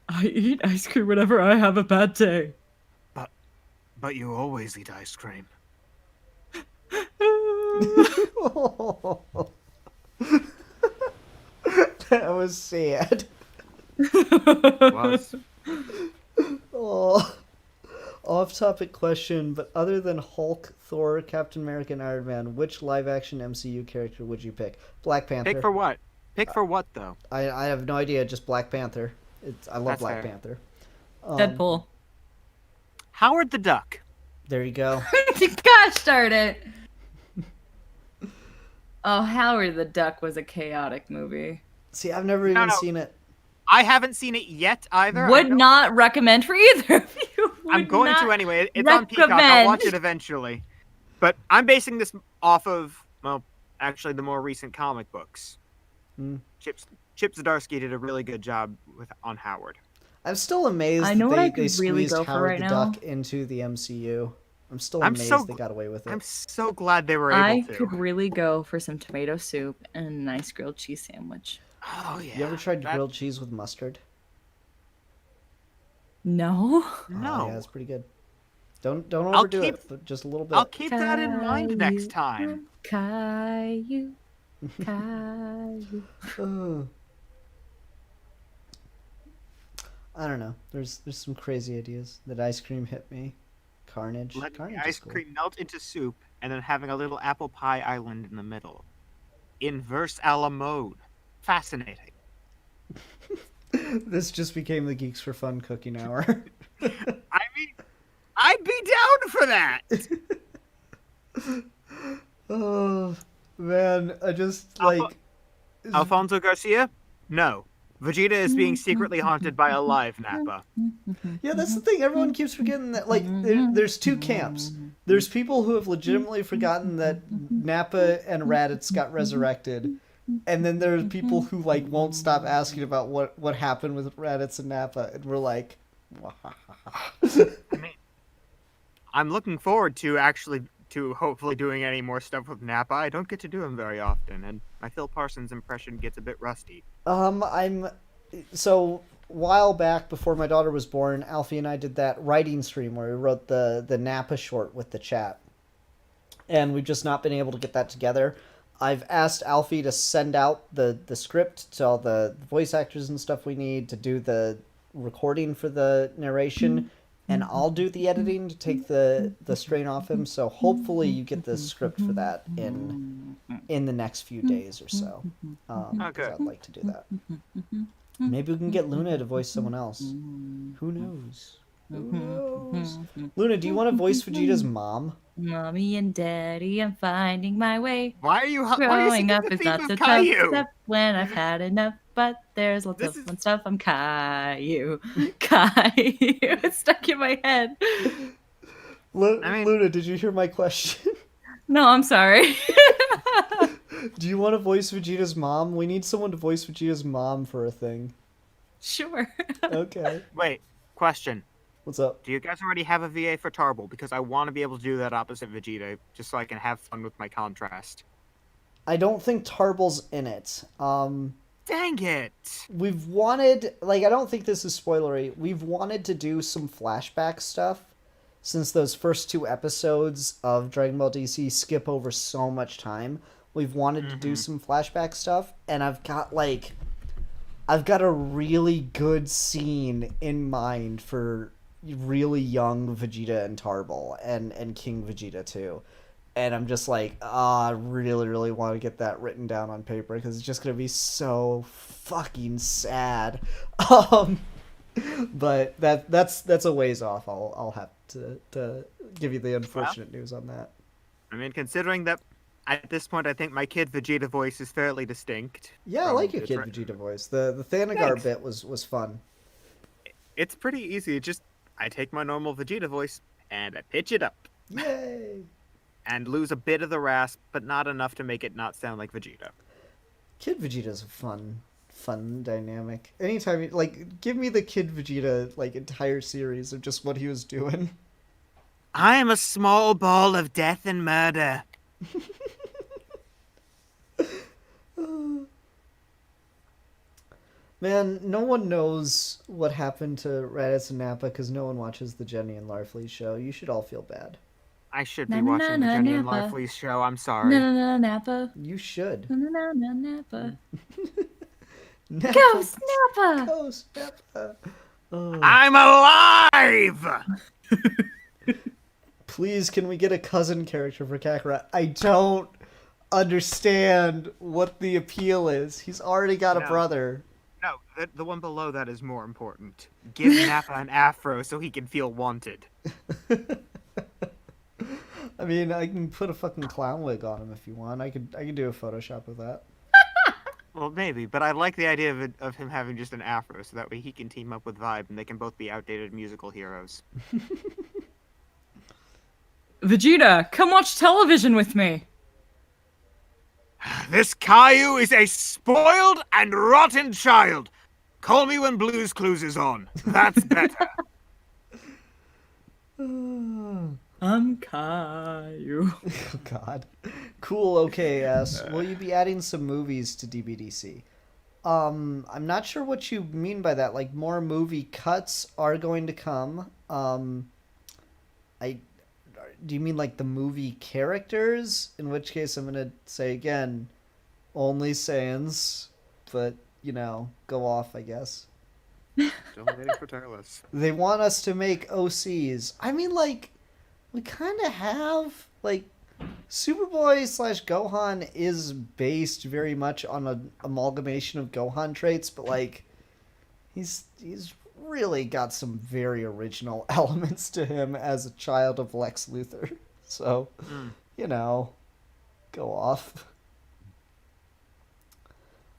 I eat ice cream whenever I have a bad day. But you always eat ice cream. That was sad. Was. Oh. Off-topic question, but other than Hulk, Thor, Captain America, and Iron Man, which live-action MCU character would you pick? Black Panther. Pick for what? Pick for what, though? I have no idea. Just Black Panther. I love That's Black fair. Panther. Deadpool. Howard the Duck. There you go. Gosh darn it. Oh, Howard the Duck was a chaotic movie. See, I've never even seen it. I haven't seen it yet either. Would not recommend for either of you. I'm going to anyway. It's on Peacock. I'll watch it eventually. But I'm basing this off of, well, actually the more recent comic books. Chip Zdarsky did a really good job on Howard. I'm still amazed they squeezed Howard the Duck into the MCU. I'm still amazed they got away with it. I'm so glad they were able to. I could really go for some tomato soup and a nice grilled cheese sandwich. Oh, yeah. You ever tried grilled cheese with mustard? No. No. Yeah, it's pretty good. Don't overdo it, but just a little bit. I'll keep that in mind next time. Caillou. I don't know. There's some crazy ideas. That ice cream hit me. Carnage. Letting Carnage the ice cream melt into soup and then having a little apple pie island in the middle. Inverse a la mode. Fascinating. This just became the Geeks for Fun cooking hour. I mean, I'd be down for that. Oh, man. I just, Alpha- like... Alfonso Garcia? No. Vegeta is being secretly haunted by a live Nappa. Yeah, that's the thing. Everyone keeps forgetting that, like, there's two camps. There's people who have legitimately forgotten that Nappa and Raditz got resurrected. And then there's people who, like, won't stop asking about what happened with Raditz and Nappa. And we're like... I mean, I'm looking forward to hopefully doing any more stuff with Nappa. I don't get to do him very often, and my Phil Parsons impression gets a bit rusty. So, a while back, before my daughter was born, Alfie and I did that writing stream where we wrote the Nappa short with the chat. And we've just not been able to get that together. I've asked Alfie to send out the script to all the voice actors and stuff we need to do the recording for the narration, and I'll do the editing to take the strain off him. So hopefully you get the script for that in the next few days or so. 'Cause I'd like to do that. Maybe we can get Luna to voice someone else. Who knows? Who knows? Luna, do you want to voice Vegeta's mom? Mommy and Daddy, I'm finding my way. Why are you Growing singing up the is theme not of so tough, Caillou? except when I've had enough. But there's lots This of is- fun stuff. I'm Caillou. Caillou. It's stuck in my head. Luna, did you hear my question? No, I'm sorry. Do you want to voice Vegeta's mom? We need someone to voice Vegeta's mom for a thing. Sure. Okay. Wait, question. What's up? Do you guys already have a VA for Tarble? Because I want to be able to do that opposite Vegeta, just so I can have fun with my contrast. I don't think Tarble's in it. Dang it! We've wanted, like, I don't think this is spoilery. We've wanted to do some flashback stuff since those first 2 episodes of Dragon Ball DC skip over so much time. We've wanted to do some flashback stuff, and I've got a really good scene in mind for really young Vegeta and Tarble and King Vegeta too. And I'm just like, I really, really want to get that written down on paper because it's just going to be so fucking sad. But that's a ways off. I'll have to give you the unfortunate news on that. I mean, considering that at this point I think my kid Vegeta voice is fairly distinct. Yeah, I like your kid Vegeta voice. The Thanagar bit was fun. It's pretty easy. Just I take my normal Vegeta voice and I pitch it up. Yay! And lose a bit of the rasp, but not enough to make it not sound like Vegeta. Kid Vegeta's a fun dynamic. Anytime, give me the Kid Vegeta, entire series of just what he was doing. I am a small ball of death and murder. Man, no one knows what happened to Raditz and Nappa because no one watches the Jenny and Larfleeze show. You should all feel bad. I should be watching the Jenny and Nappa. Larfleeze show. I'm sorry. No, Nappa. You should. No, Nappa. Nappa. Ghost Nappa. Ghost Nappa. Oh. I'm alive! Please, can we get a cousin character for Kakarot? I don't understand what the appeal is. He's already got a brother. No, the one below that is more important. Give Nappa an afro so he can feel wanted. I mean, I can put a fucking clown wig on him if you want. I could do a Photoshop of that. Well, maybe, but I like the idea of him having just an afro, so that way he can team up with Vibe, and they can both be outdated musical heroes. Vegeta, come watch television with me. This Caillou is a spoiled and rotten child. Call me when Blue's Clues is on. That's better. I'm Caillou. Oh, God. Cool, okay, will you be adding some movies to DBDC? I'm not sure what you mean by that. Like, more movie cuts are going to come. Do you mean, like, the movie characters? In which case, I'm gonna say again, only Saiyans, but, go off, I guess. Still waiting for Turles. They want us to make OCs. I mean, we kind of have, Superboy / Gohan is based very much on an amalgamation of Gohan traits, but, He's really got some very original elements to him as a child of Lex Luthor. So, you know, go off.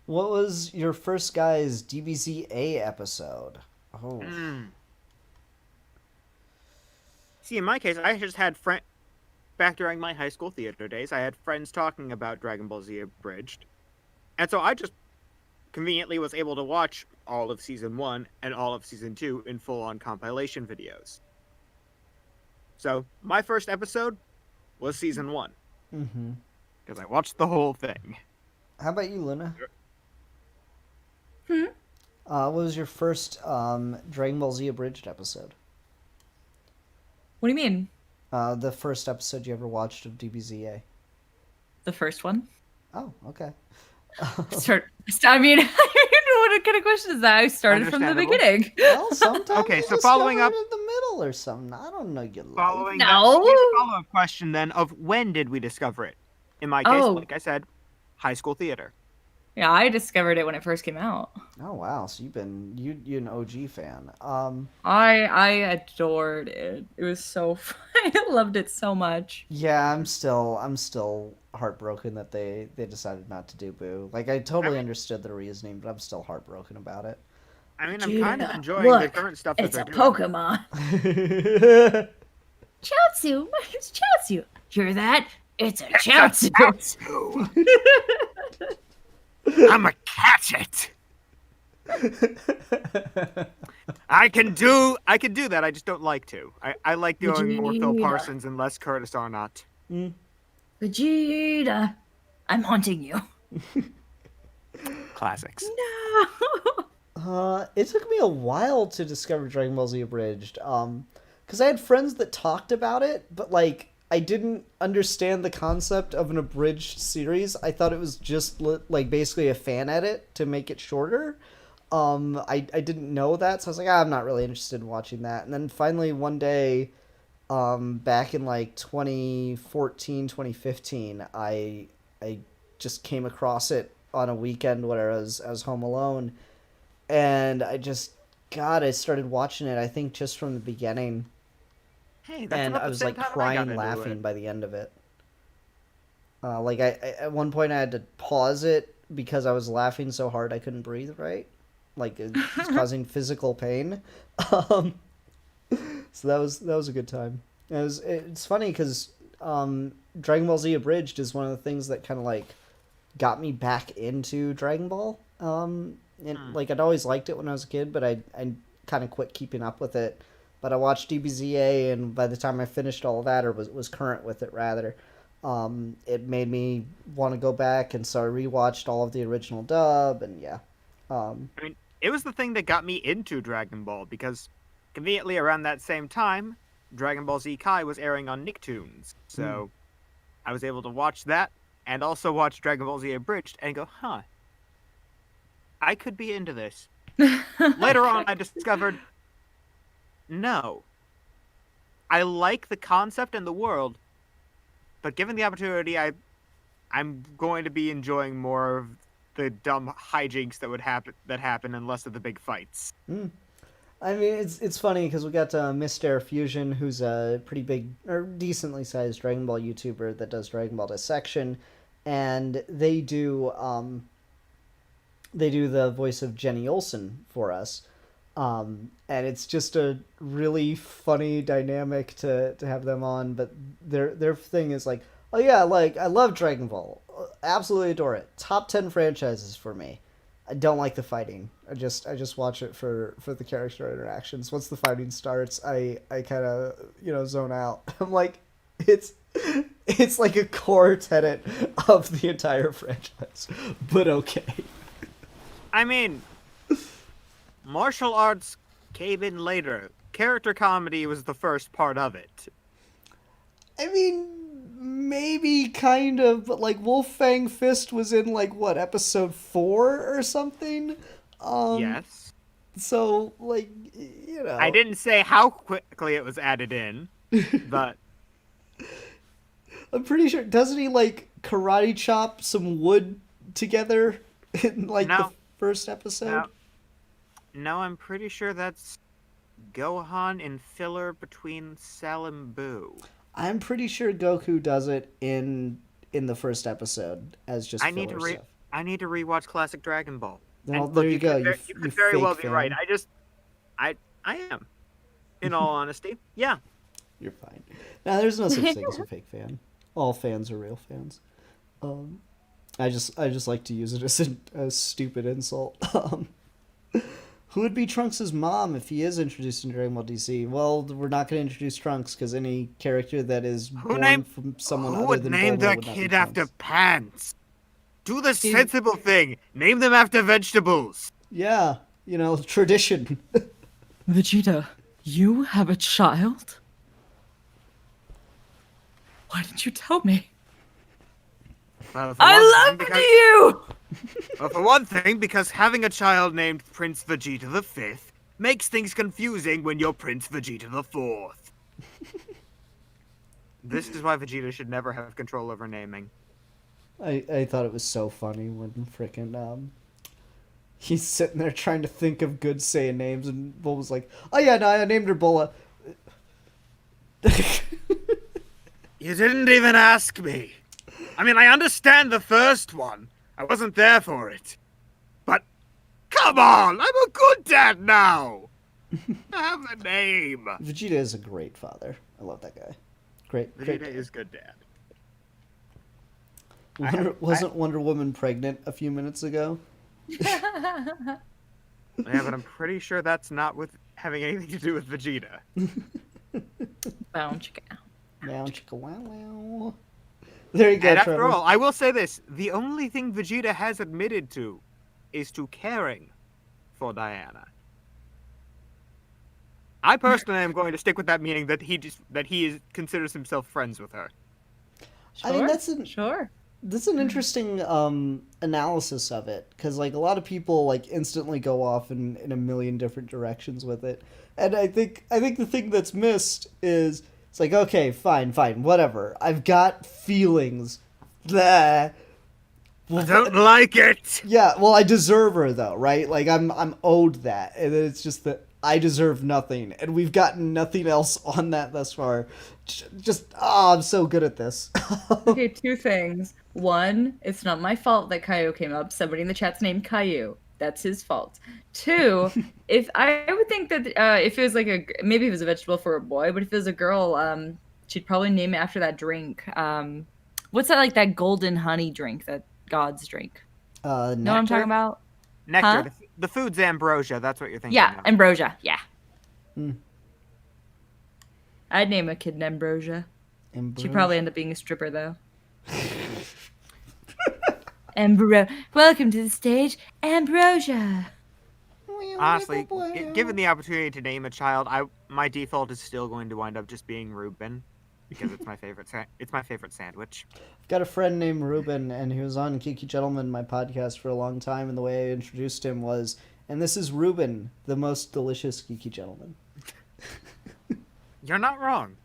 What was your first guy's DBZA episode? Oh. See, in my case, I just had back during my high school theater days, I had friends talking about Dragon Ball Z Abridged. And so I just conveniently was able to watch all of Season 1 and all of Season 2 in full-on compilation videos. So, my first episode was Season 1. Mm-hmm. Because I watched the whole thing. How about you, Luna? Hmm? What was your first Dragon Ball Z Abridged episode? What do you mean? The first episode you ever watched of DBZA. The first one? Oh, okay. I mean, I don't know what kind of question is that. I started from the Understandable. beginning. Well, sometimes Okay, you so following discover up- it in the middle or something. I don't know your life. Following No. that, here's a follow-up question then of when did we discover it? In my case, Oh. like I said, high school theater. Yeah, I discovered it when it first came out. Oh wow, so you're an OG fan. I adored it. It was so fun. I loved it so much. Yeah, I'm still heartbroken that they decided not to do Boo. Like I totally understood the reasoning, but I'm still heartbroken about it. I mean, I'm kind of Vegeta, enjoying the look, current stuff that It's they're a doing. Pokemon. Chaozu, my name's Chaozu. Hear that? It's a Chaozu. I'ma catch it. I can do that. I just don't like to. I like doing more Phil Vegeta. Parsons and less Curtis Arnott. Vegeta, I'm haunting you. Classics. No. It took me a while to discover Dragon Ball Z Abridged. Because I had friends that talked about it, but like I didn't understand the concept of an abridged series. I thought it was just like basically a fan edit to make it shorter. I didn't know that, so I was like, I'm not really interested in watching that. And then finally one day, back in like 2014, 2015, I just came across it on a weekend where I was home alone, and I started watching it. I think just from the beginning. Hey, that's And about I the was same like time I got crying, into laughing it. by the end of it. Like I at one point I had to pause it because I was laughing so hard I couldn't breathe right, like it was causing physical pain. Um, so that was a good time. It's funny because Dragon Ball Z Abridged is one of the things that kind of like got me back into Dragon Ball. And like I'd always liked it when I was a kid, but I kind of quit keeping up with it. But I watched DBZA, and by the time I finished all of that, or was current with it rather, it made me want to go back, and so I rewatched all of the original dub, and yeah. I mean, it was the thing that got me into Dragon Ball because conveniently around that same time, Dragon Ball Z Kai was airing on Nicktoons. So I was able to watch that and also watch Dragon Ball Z Abridged and go, huh, I could be into this. Later on, I discovered, no. I like the concept and the world, but given the opportunity, I'm going to be enjoying more of the dumb hijinks that happen and less of the big fights. I mean, it's funny because we got Mr. Fusion, who's a pretty big or decently sized Dragon Ball YouTuber that does Dragon Ball Dissection, and they do the voice of Jenny Olsen for us. And it's just a really funny dynamic to have them on, but their thing is like, oh yeah, like I love Dragon Ball, absolutely adore it, top 10 franchises for me. I don't like the fighting. I just watch it for the character interactions. Once the fighting starts, I kind of zone out. I'm like, it's like a core tenet of the entire franchise, but okay. I mean, martial arts came in later. Character comedy was the first part of it. I mean, maybe kind of, but like Wolfang Fist was in like what, episode 4 or something? Yes. So like, I didn't say how quickly it was added in, but I'm pretty sure, doesn't he like karate chop some wood together in like No. the first episode? No. No, I'm pretty sure that's Gohan in filler between Cell and Boo. I'm pretty sure Goku does it in the first episode as just I need filler to stuff. I need to rewatch classic Dragon Ball. Well, And there look, you go. you You could very well fake be right. fan. I am. In all honesty, yeah. You're fine. Now, there's no such thing as a fake fan. All fans are real fans. I just like to use it as a stupid insult. Who would be Trunks' mom if he is introduced in Dragon Ball DC? Well, we're not going to introduce Trunks because any character that is born from someone Who other would than name Bulma their would not be kid after Trunks. pants? Do the sensible thing. Name them after vegetables. Yeah, tradition. Vegeta, you have a child? Why didn't you tell me? Well, I love you! Well, for one thing, because having a child named Prince Vegeta V makes things confusing when you're Prince Vegeta IV. This is why Vegeta should never have control over naming. I thought it was so funny when frickin' he's sitting there trying to think of good Saiyan names, and Bulma's like, "Oh yeah, no, I named her Bulla." You didn't even ask me. I mean, I understand the first one. I wasn't there for it. But, come on! I'm a good dad now! Have a name! Vegeta is a great father. I love that guy. Great. Vegeta dad. is good dad. Wasn't Wonder Woman pregnant a few minutes ago? Yeah, but I'm pretty sure that's not with having anything to do with Vegeta. Bounce out. Wow, chicka wow wow. There you go, And Trevor. after all, I will say this. The only thing Vegeta has admitted to is to caring for Diana. I personally am going to stick with that, meaning that considers himself friends with her. Sure, I mean, that's an interesting analysis of it, because like a lot of people like instantly go off in a million different directions with it, and I think the thing that's missed is it's like, okay, fine, whatever. I've got feelings. Blah. I don't like it. Yeah, well, I deserve her though, right? Like I'm owed that, and it's just that I deserve nothing, and we've gotten nothing else on that thus far. I'm so good at this. Okay, two things. One, it's not my fault that Caillou came up. Somebody in the chat's named Caillou. That's his fault. Two, if I would think that if it was like maybe it was a vegetable for a boy, but if it was a girl, she'd probably name it after that drink. What's that, like that golden honey drink that gods drink? Know what I'm talking about? Nectar. Huh? The food's ambrosia. That's what you're thinking Yeah, of. ambrosia. Yeah. Hmm. I'd name a kid Ambrosia. She'd probably end up being a stripper though. Welcome to the stage, Ambrosia. Honestly, given the opportunity to name a child, my default is still going to wind up just being Reuben, because it's my favorite. It's my favorite sandwich. I've got a friend named Ruben, and he was on Geeky Gentleman, my podcast, for a long time, and the way I introduced him was, and this is Ruben, the most delicious Geeky Gentleman. You're not wrong.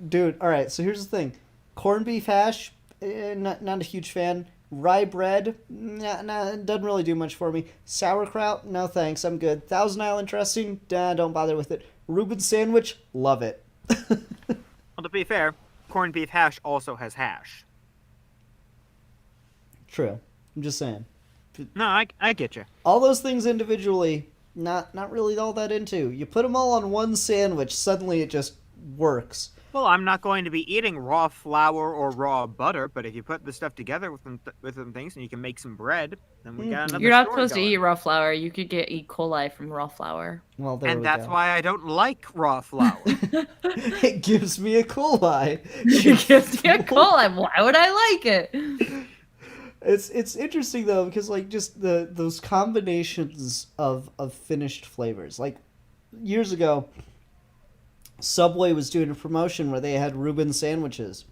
Dude, alright, so here's the thing. Corned beef hash, not a huge fan. Rye bread, nah, doesn't really do much for me. Sauerkraut, no thanks, I'm good. Thousand Island dressing, don't bother with it. Reuben sandwich, love it. Well, to be fair, corned beef hash also has hash. True. I'm just saying. No, I get you. All those things individually, not really all that into. You put them all on one sandwich, suddenly it just works. Well, I'm not going to be eating raw flour or raw butter, but if you put the stuff together with them things and you can make some bread, then we got another You're not story supposed to going. eat raw flour. You could get E. coli from raw flour. Well, there And we that's go. why I don't like raw flour. It gives me a coli. It gives you a coli. Why would I like it? It's interesting though, because like just those combinations of finished flavors. Like years ago, Subway was doing a promotion where they had Reuben sandwiches,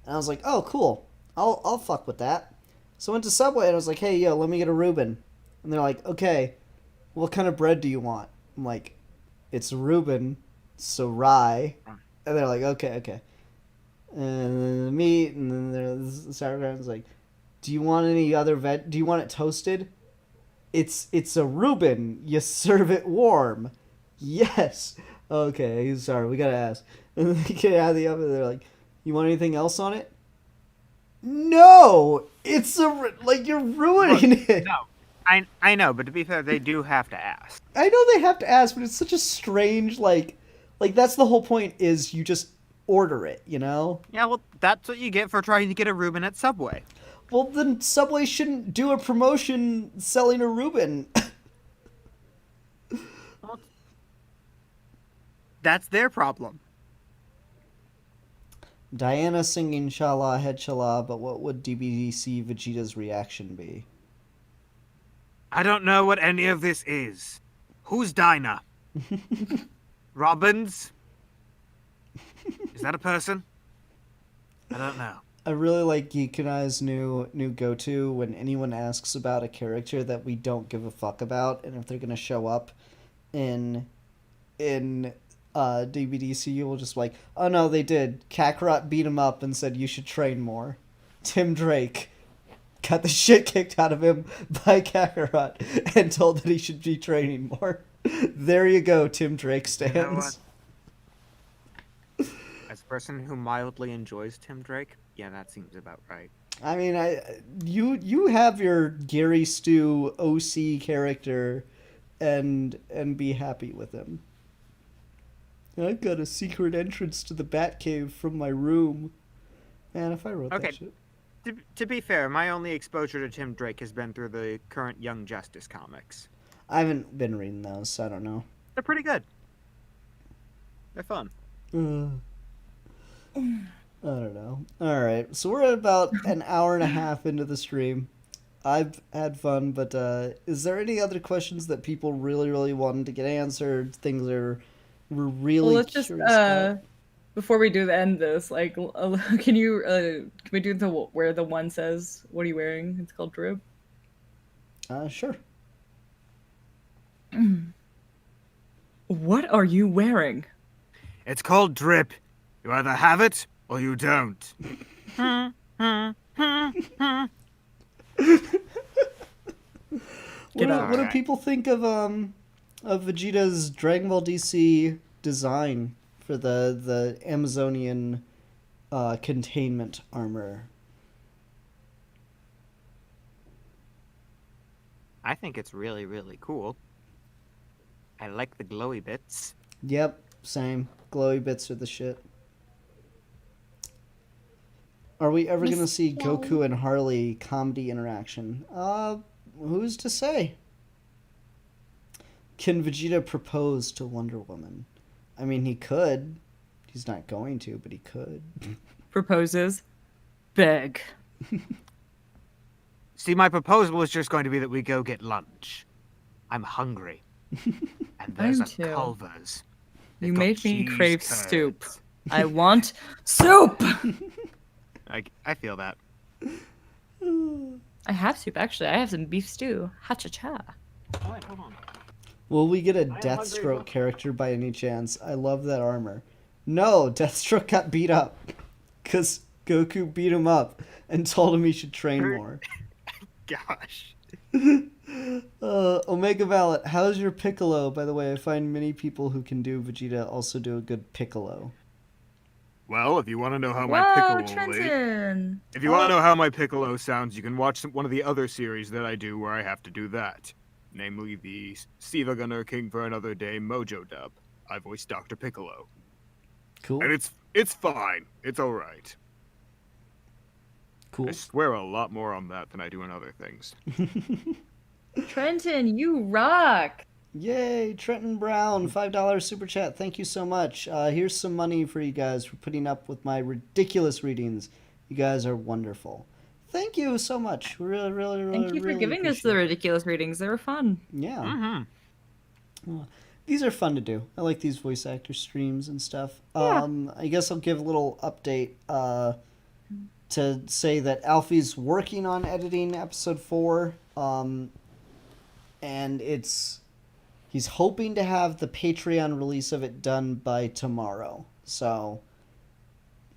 and I was like, oh cool, I'll fuck with that. So I went to Subway and I was like, hey yo, let me get a Reuben, and they're like, okay, what kind of bread do you want? I'm like, it's Reuben, so rye, and they're like, okay, and then the meat, and then there's the sauerkraut. It's like, do you want any other do you want it toasted? It's a Reuben. You serve it warm. Yes. Okay, sorry, we gotta ask. And then they get out of the oven, they're like, you want anything else on it? No! It's like, you're ruining it. No, I know, but to be fair, they do have to ask. I know they have to ask, but it's such a strange, like that's the whole point, is you just order it, you know? Yeah, well, that's what you get for trying to get a Reuben at Subway. Well, then Subway shouldn't do a promotion selling a Reuben. Well, that's their problem. Diana singing Shala Head Shala, but what would DBC Vegeta's reaction be? I don't know what any of this is. Who's Dinah? Robbins? Is that a person? I don't know. I really like Geek and I's new go-to when anyone asks about a character that we don't give a fuck about, and if they're gonna show up in DBDC, we'll just be like, oh no, they did. Kakarot beat him up and said you should train more. Tim Drake got the shit kicked out of him by Kakarot and told that he should be training more. There you go, Tim Drake stands. You know what? As a person who mildly enjoys Tim Drake, yeah, that seems about right. I mean, you have your Gary Stu OC character, and be happy with him. I've got a secret entrance to the Batcave from my room. Man, if I wrote that shit. To be fair, my only exposure to Tim Drake has been through the current Young Justice comics. I haven't been reading those, so I don't know. They're pretty good. They're fun. I don't know. Alright, so we're at about an hour and a half into the stream. I've had fun, but is there any other questions that people really, really wanted to get answered? Things we're really let's just about? before we do end this, like, can we do the where the one says, "What are you wearing?" It's called drip. Sure. What are you wearing? It's called drip. You either have it or you don't. What do people think of Vegeta's Dragon Ball DC design for the Amazonian containment armor? I think it's really, really cool. I like the glowy bits. Yep, same. Glowy bits are the shit. Are we ever gonna see Goku and Harley comedy interaction? Who's to say? Can Vegeta propose to Wonder Woman? I mean, he could. He's not going to, but he could. Proposes. Beg. See, my proposal was just going to be that we go get lunch. I'm hungry. And there's I'm too. Culver's. You They've got made me cheese crave curds. soup. I want soup! I feel that. I have soup, actually. I have some beef stew. Ha-cha-cha. Oh, wait, hold on. Will we get a hungry, Deathstroke look. character by any chance? I love that armor. No, Deathstroke got beat up. Because Goku beat him up and told him he should train more. Gosh. Omega Valet, how's your Piccolo? By the way, I find many people who can do Vegeta also do a good Piccolo. Well, if you want to know how my Whoa, Piccolo Trenton! If you want to know how my Piccolo sounds, you can watch one of the other series that I do where I have to do that. Namely the Siva Gunner King for Another Day Mojo dub. I voice Dr. Piccolo. Cool. And it's fine. It's alright. Cool. I swear a lot more on that than I do on other things. Trenton, you rock! Yay, Trenton Brown, $5 super chat. Thank you so much. Here's some money for you guys for putting up with my ridiculous readings. You guys are wonderful. Thank you so much. Really, really, really, Thank you for really giving us the ridiculous readings. They were fun. Yeah. Mm-hmm. Well, these are fun to do. I like these voice actor streams and stuff. Yeah. I guess I'll give a little update to say that Alfie's working on editing episode 4. And he's hoping to have the Patreon release of it done by tomorrow. So,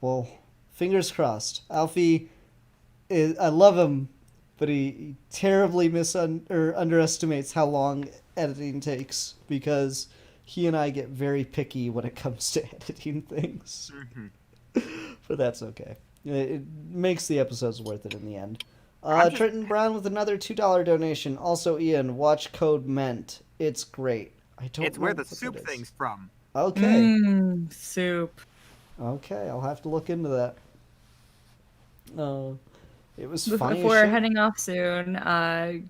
well, fingers crossed. Alfie, I love him, but he terribly or underestimates how long editing takes because he and I get very picky when it comes to editing things. But that's okay. It makes the episodes worth it in the end. Trenton Brown with another $2 donation. Also, Ian, watch Code Ment. It's great. I don't. It's know where the what that soup is. thing's from. Okay. Soup. Okay, I'll have to look into that. It was funny. If we're heading off soon,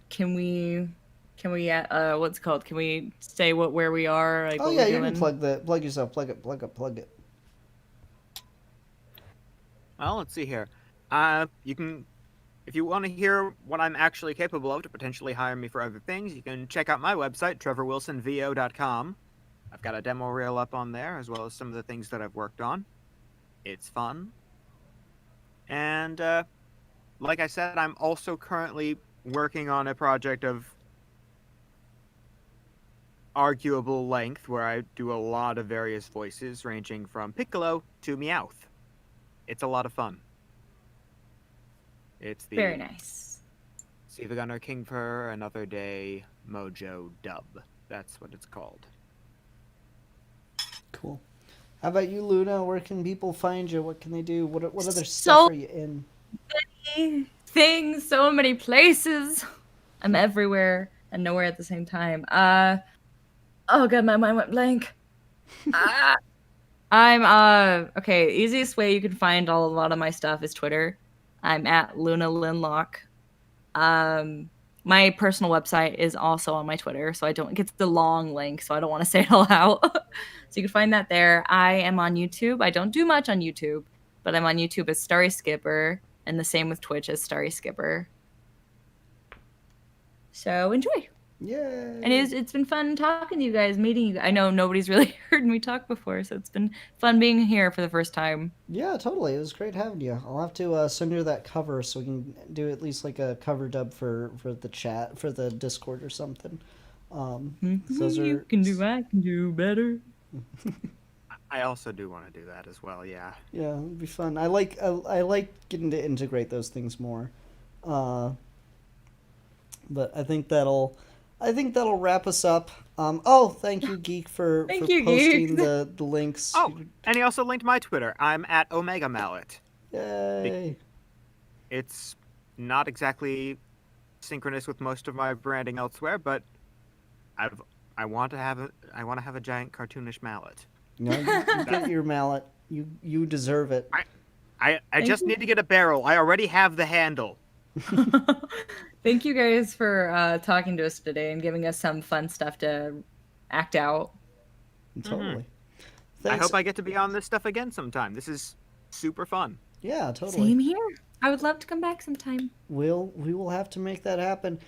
can we what's it called? Can we say where we are? Like, Oh what yeah, we're you doing? can plug yourself. Plug it. Well, let's see here. You can, if you want to hear what I'm actually capable of to potentially hire me for other things, you can check out my website, trevorwilsonvo.com. I've got a demo reel up on there, as well as some of the things that I've worked on. It's fun. And, like I said, I'm also currently working on a project of arguable length where I do a lot of various voices, ranging from Piccolo to Meowth. It's a lot of fun. It's the Very nice. Siva Gunner King for Another Day Mojo dub. That's what it's called. Cool. How about you, Luna? Where can people find you? What can they do? What other So stuff are you in? many things, so many places. I'm everywhere and nowhere at the same time. Oh god, my mind went blank. I'm okay. Easiest way you can find a lot of my stuff is Twitter. I'm at Luna Linlock. My personal website is also on my Twitter, so I don't get the long link, so I don't want to say it all out. So you can find that there. I am on YouTube. I don't do much on YouTube, but I'm on YouTube as Starry Skipper, and the same with Twitch as Starry Skipper. So enjoy. Yay! And it's been fun talking to you guys, meeting you. I know nobody's really heard me talk before, so it's been fun being here for the first time. Yeah, totally. It was great having you. I'll have to send you that cover so we can do at least like a cover dub for the chat, for the Discord or something. Those are... You can do, I can do better. I also do want to do that as well, yeah. Yeah, it'd be fun. I like getting to integrate those things more. But I think that'll wrap us up. Thank you, Geek, for you, posting Geek. the links. Oh, and he also linked my Twitter. I'm at Omega Mallet. Yay! It's not exactly synchronous with most of my branding elsewhere, but I want to have a giant cartoonish mallet. No, you get your mallet. You deserve it. I just need to get a barrel. I already have the handle. Thank you guys for talking to us today and giving us some fun stuff to act out. Totally. I hope I get to be on this stuff again sometime. This is super fun. Yeah, totally. Same here. I would love to come back sometime. We will have to make that happen.